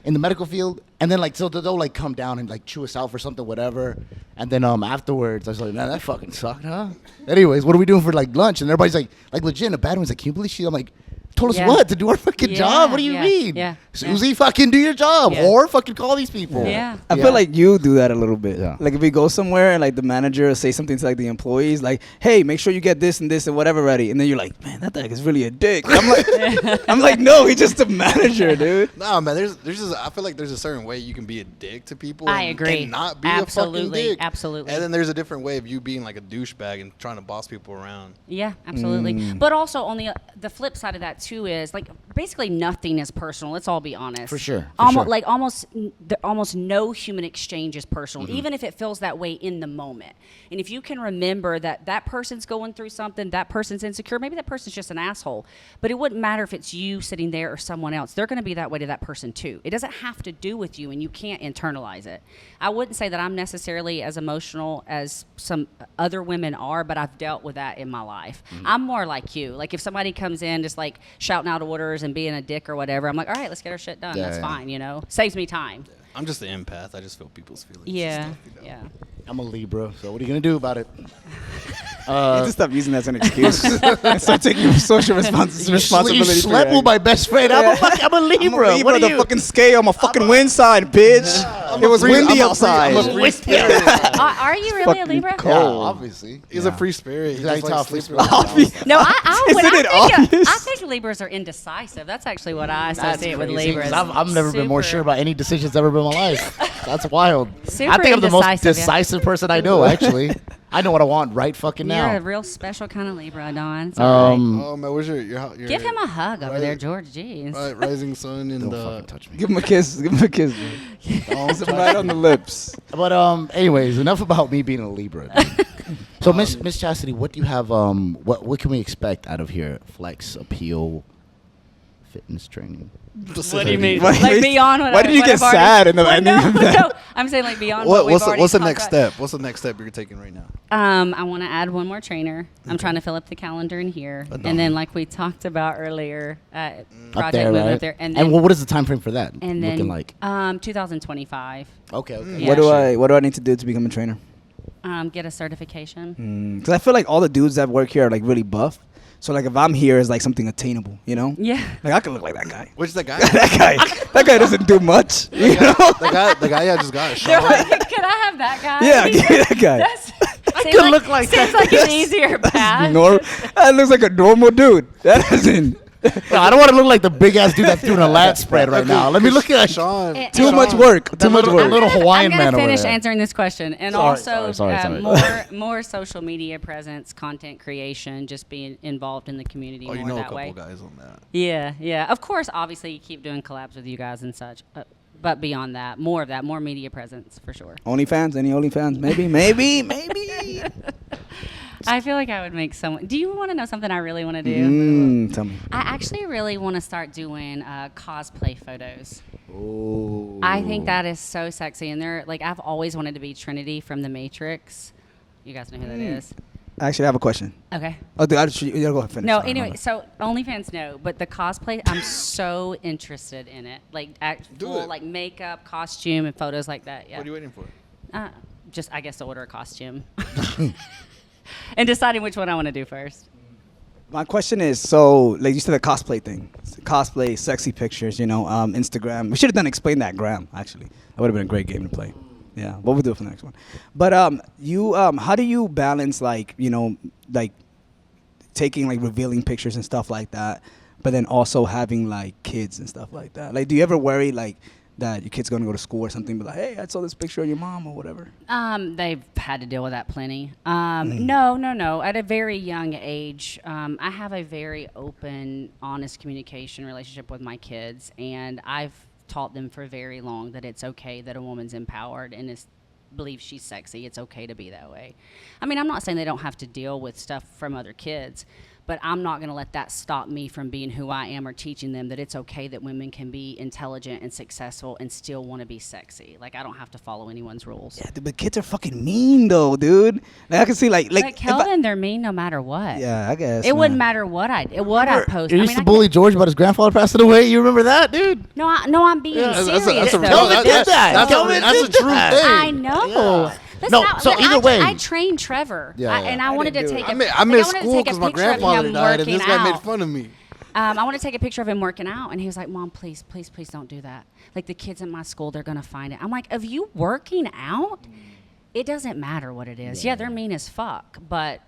In the medical field, and then like so they'll like come down and like chew us out for something, whatever. And then afterwards, I was like, man, that fucking sucked, huh? Anyways, what are we doing for like lunch? And everybody's like legit in a bad one's like, can you believe she? I'm like, told us what? To do our fucking job? What do you mean? Yeah. Susie, fucking do your job. Yeah. Or fucking call these people. Yeah. I feel like you do that a little bit. Yeah. Like if we go somewhere and like the manager will say something to like the employees, like, "Hey, make sure you get this and this and whatever ready," and then you're like, "Man, that guy is really a dick." I'm like, no, he's just a manager, dude. No, man. There's just I feel like there's a certain way you can be a dick to people. I agree. And not be Absolutely. a fucking dick. Absolutely. And then there's a different way of you being like a douchebag and trying to boss people around. Yeah, absolutely. But also on the flip side of that too is like basically nothing is personal. Let's all be honest. For sure. Like almost no human exchange is personal, even if it feels that way in the moment. And if you can remember that person's going through something, that person's insecure, maybe that person's just an asshole. But it wouldn't matter if it's you sitting there or someone else. They're going to be that way to that person too. It doesn't have to do with you, and you can't internalize it. I wouldn't say that I'm necessarily as emotional as some other women are, but I've dealt with that in my life. I'm more like you. Like if somebody comes in just like shouting out orders and being a dick or whatever, I'm like, all right, let's get our shit done. That's fine, you know. Saves me time. I'm just an empath. I just feel people's feelings. Yeah, and stuff, you know? yeah. I'm a Libra, so what are you gonna do about it? You just stop using that as an excuse and start taking social responsibility. You for slept your with my best friend. I'm a Libra. I'm a What Libra, are the you? fucking scale on my fucking wind side, bitch. It was windy outside. I'm a free spirit. Are you really a fucking Libra? cold. Yeah, obviously. He's a free spirit. He He's just tough. likes sleeping Obvious. around. No, I Isn't it think Libras are indecisive. That's actually what I associate with Crazy, 'cause Libras. I've never been more sure about any decisions ever been in my life. That's wild. Super I think I'm the most indecisive, yeah. decisive person I know, actually. I know what I want right fucking You're a now. real special kind of Libra, Don. It's all right. Oh man, where's your Give him a hug over Right. there, George. Jeez. rising sun and Don't fucking touch me. Give him a kiss. Give him a kiss, man. Kiss him right on the lips. But anyways, enough about me being a Libra. Dude. So Miss Chastity, what do you have? What can we expect out of here? Flex, appeal, fitness training. What do you mean? Why- Like beyond what why I- did you what get I've already- sad in the Well, ending no, of that? no, I'm saying like beyond what we've What's already what's the talked next about. step? What's the next step you're taking right now? I want to add one more trainer. I'm trying to fill up the calendar in here, and then like we talked about earlier, Up project there, move right? up there, and then what is the time frame for that? and then looking like? 2025. Okay. Yeah. What do I need to do to become a trainer? Get a certification. Because I feel like all the dudes that work here are like really buff. So like if I'm here, it's like something attainable, you know? Yeah. Like I could look like that guy. Which the guy? that guy doesn't do much. You know? the guy I just got. They're Sean. like, can I have that guy? Yeah, give me that guy. Seems could look like seems that. like an easier path. That looks like a normal dude. That doesn't. No, I don't want to look like the big ass dude that's doing a lat spread right now. Let me look at Sean. It- Too it- much work. Too much little- work. little Hawaiian I'm man gonna over finish there. answering this question, and Sorry, also sorry. more social media presence, content creation, just being involved in the community Oh, more you know a that couple way. guys on that. Yeah. Of course, obviously, you keep doing collabs with you guys and such, but beyond that, more media presence for sure. OnlyFans? Any OnlyFans? Maybe. I feel like I would make someone. Do you want to know something I really want to do? Tell me. I actually really want to start doing cosplay photos. Oh. I think that is so sexy, and they're like I've always wanted to be Trinity from The Matrix. You guys know who that is? Actually, I have a question. Okay. Oh, dude, you gotta go ahead and finish. No, Sorry, anyway, hold so OnlyFans no, but the cosplay, I'm so interested in it. Like Do full it. like makeup, costume, and photos like that. Yeah. What are you waiting for? Just I guess to order a costume. And deciding which one I want to do first. My question is, so like you said, the cosplay thing, cosplay, sexy pictures, Instagram. We should have done explain that gram. Actually, that would have been a great game to play. Yeah, what we'll do for the next one. But how do you balance like taking like revealing pictures and stuff like that, but then also having like kids and stuff like that? Like, do you ever worry like that your kid's gonna go to school or something, but like, hey, I saw this picture of your mom or whatever? They've had to deal with that plenty. No. At a very young age, I have a very open, honest communication relationship with my kids, and I've taught them for very long that it's okay that a woman's empowered and believes she's sexy. It's okay to be that way. I mean, I'm not saying they don't have to deal with stuff from other kids, but I'm not going to let that stop me from being who I am or teaching them that it's okay that women can be intelligent and successful and still want to be sexy. Like, I don't have to follow anyone's rules. Yeah, but kids are fucking mean though, dude. Like, I can see like But Kelvin, they're mean no matter what. yeah, I guess It wouldn't matter what I post. You I used mean, to I bully George about his grandfather passing away. You remember that, dude? No, I'm being serious. That's a though. real. did that. Kelvin That's a did true that. thing. I know. Listen, No, so either way. I trained Trevor, Yeah, and yeah. I wanted to didn't do take. it. I missed wanted to school take a because my picture of grandfather him died, and working this guy made out. fun of me. I want to take a picture of him working out, and he was like, "Mom, please don't do that. Like the kids in my school, they're gonna find it." I'm like, "Of you working out, it doesn't matter what it is. Yeah, they're mean as fuck, but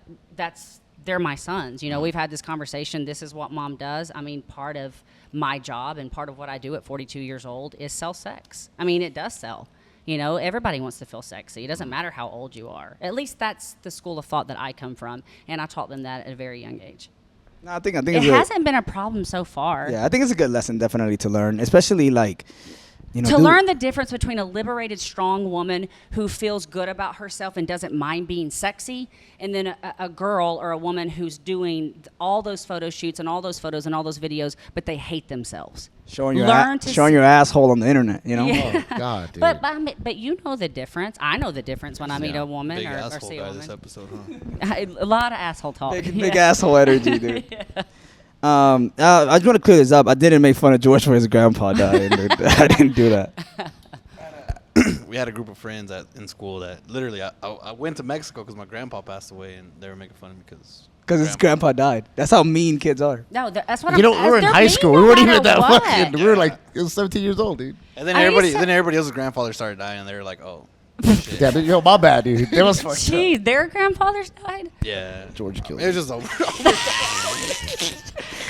they're my sons. You know, we've had this conversation. This is what Mom does. I mean, part of my job and part of what I do at 42 years old is sell sex. I mean, it does sell." You know, everybody wants to feel sexy. It doesn't matter how old you are. At least that's the school of thought that I come from, and I taught them that at a very young age. No, I think It it's hasn't been a problem so far. Yeah, I think it's a good lesson definitely to learn, especially like, To learn the difference between a liberated, strong woman who feels good about herself and doesn't mind being sexy, and then a girl or a woman who's doing all those photo shoots and all those photos and all those videos, but they hate themselves. showing your Learn to showing see- your asshole on the internet, you know. Yeah. Oh, God, dude. But you know the difference. I know the difference when I meet a woman Big or asshole see a guy woman. this episode, huh? A lot of asshole talk. Big asshole energy, dude. I just want to clear this up. I didn't make fun of George for his grandpa dying. Dude. I didn't do that. We had a group of friends in school that literally I went to Mexico because my grandpa passed away, and they were making fun of me Because his grandpa died. That's how mean kids are. No, that's what You know, I'm. we were in they're high mean school. no We weren't even matter that what. fucking. We were like, it was 17 years old, dude. And then I used to- everybody else's grandfather started dying, and they were like, "Oh, shit." Yeah, dude, yo, my bad, dude. It was fucked up. Jeez, their grandfathers died. Yeah, George killed It was just over.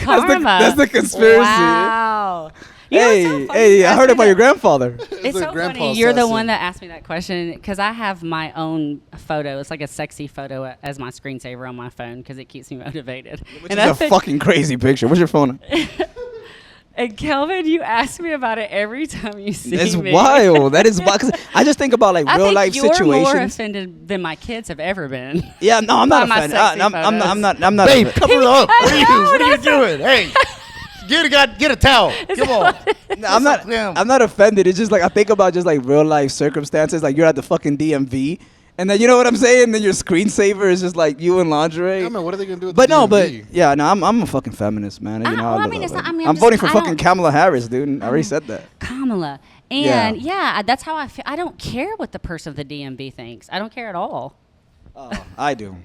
Karma. That's the conspiracy. Wow. You know what's so funny? Hey, I Ask heard me about your grandfather. It's a so grandpa funny. You're the assassin. one that asked me that question because I have my own photo. It's like a sexy photo as my screensaver on my phone because it keeps me motivated. Which is a fucking crazy picture. What's your phone? And Kelvin, you ask me about it every time you see It's me. wild. That is wild. 'Cause I just think about like I real think life you're more situations. offended than my kids have ever been. Yeah, no, I'm not by my offended. sexy I'm not. photos. I'm not. Babe, cover it up. What are you know, doing? Hey, Get a towel. Come on. No, I'm not offended. It's just like I think about just like real life circumstances. Like you're at the fucking DMV, and then you know what I'm saying. Then your screensaver is just like you in lingerie. I mean, what are they gonna do with But the no, DMV? but yeah, no, I'm a fucking feminist, man. You know, well, I love mean, that it's not- lady. I mean, I'm I'm voting just- for I fucking don't- Kamala Harris, dude. I already said that. Kamala. Yeah. And yeah, that's how I feel. I don't care what the person of the DMV thinks. I don't care at all. Oh, I do.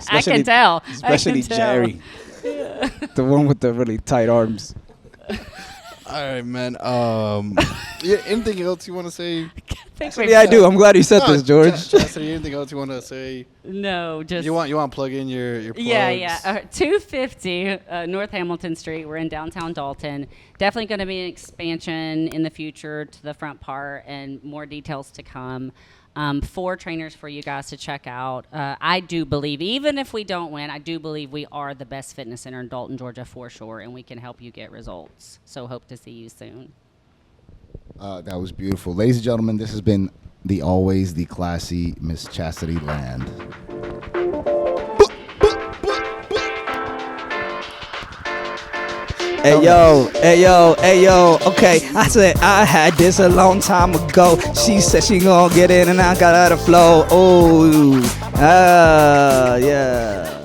I can tell. Especially I can tell. Jerry, the one with the really tight arms. All right, man. Yeah, anything else you want to say? Actually, I do. I'm glad you said this, George. Chastity, anything else you want to say? No, just You want to plug in your plugs? Yeah. 250 North Hamilton Street. We're in downtown Dalton. Definitely going to be an expansion in the future to the front part, and more details to come. 4 trainers for you guys to check out. I do believe, even if we don't win, I do believe we are the best fitness center in Dalton, Georgia, for sure, and we can help you get results. So hope to see you soon. That was beautiful. Ladies and gentlemen, this has been the always the classy Miss Chastity Land. Hey yo, okay, I said I had this a long time ago. She said she gonna get in and I got out of flow. Oh, yeah.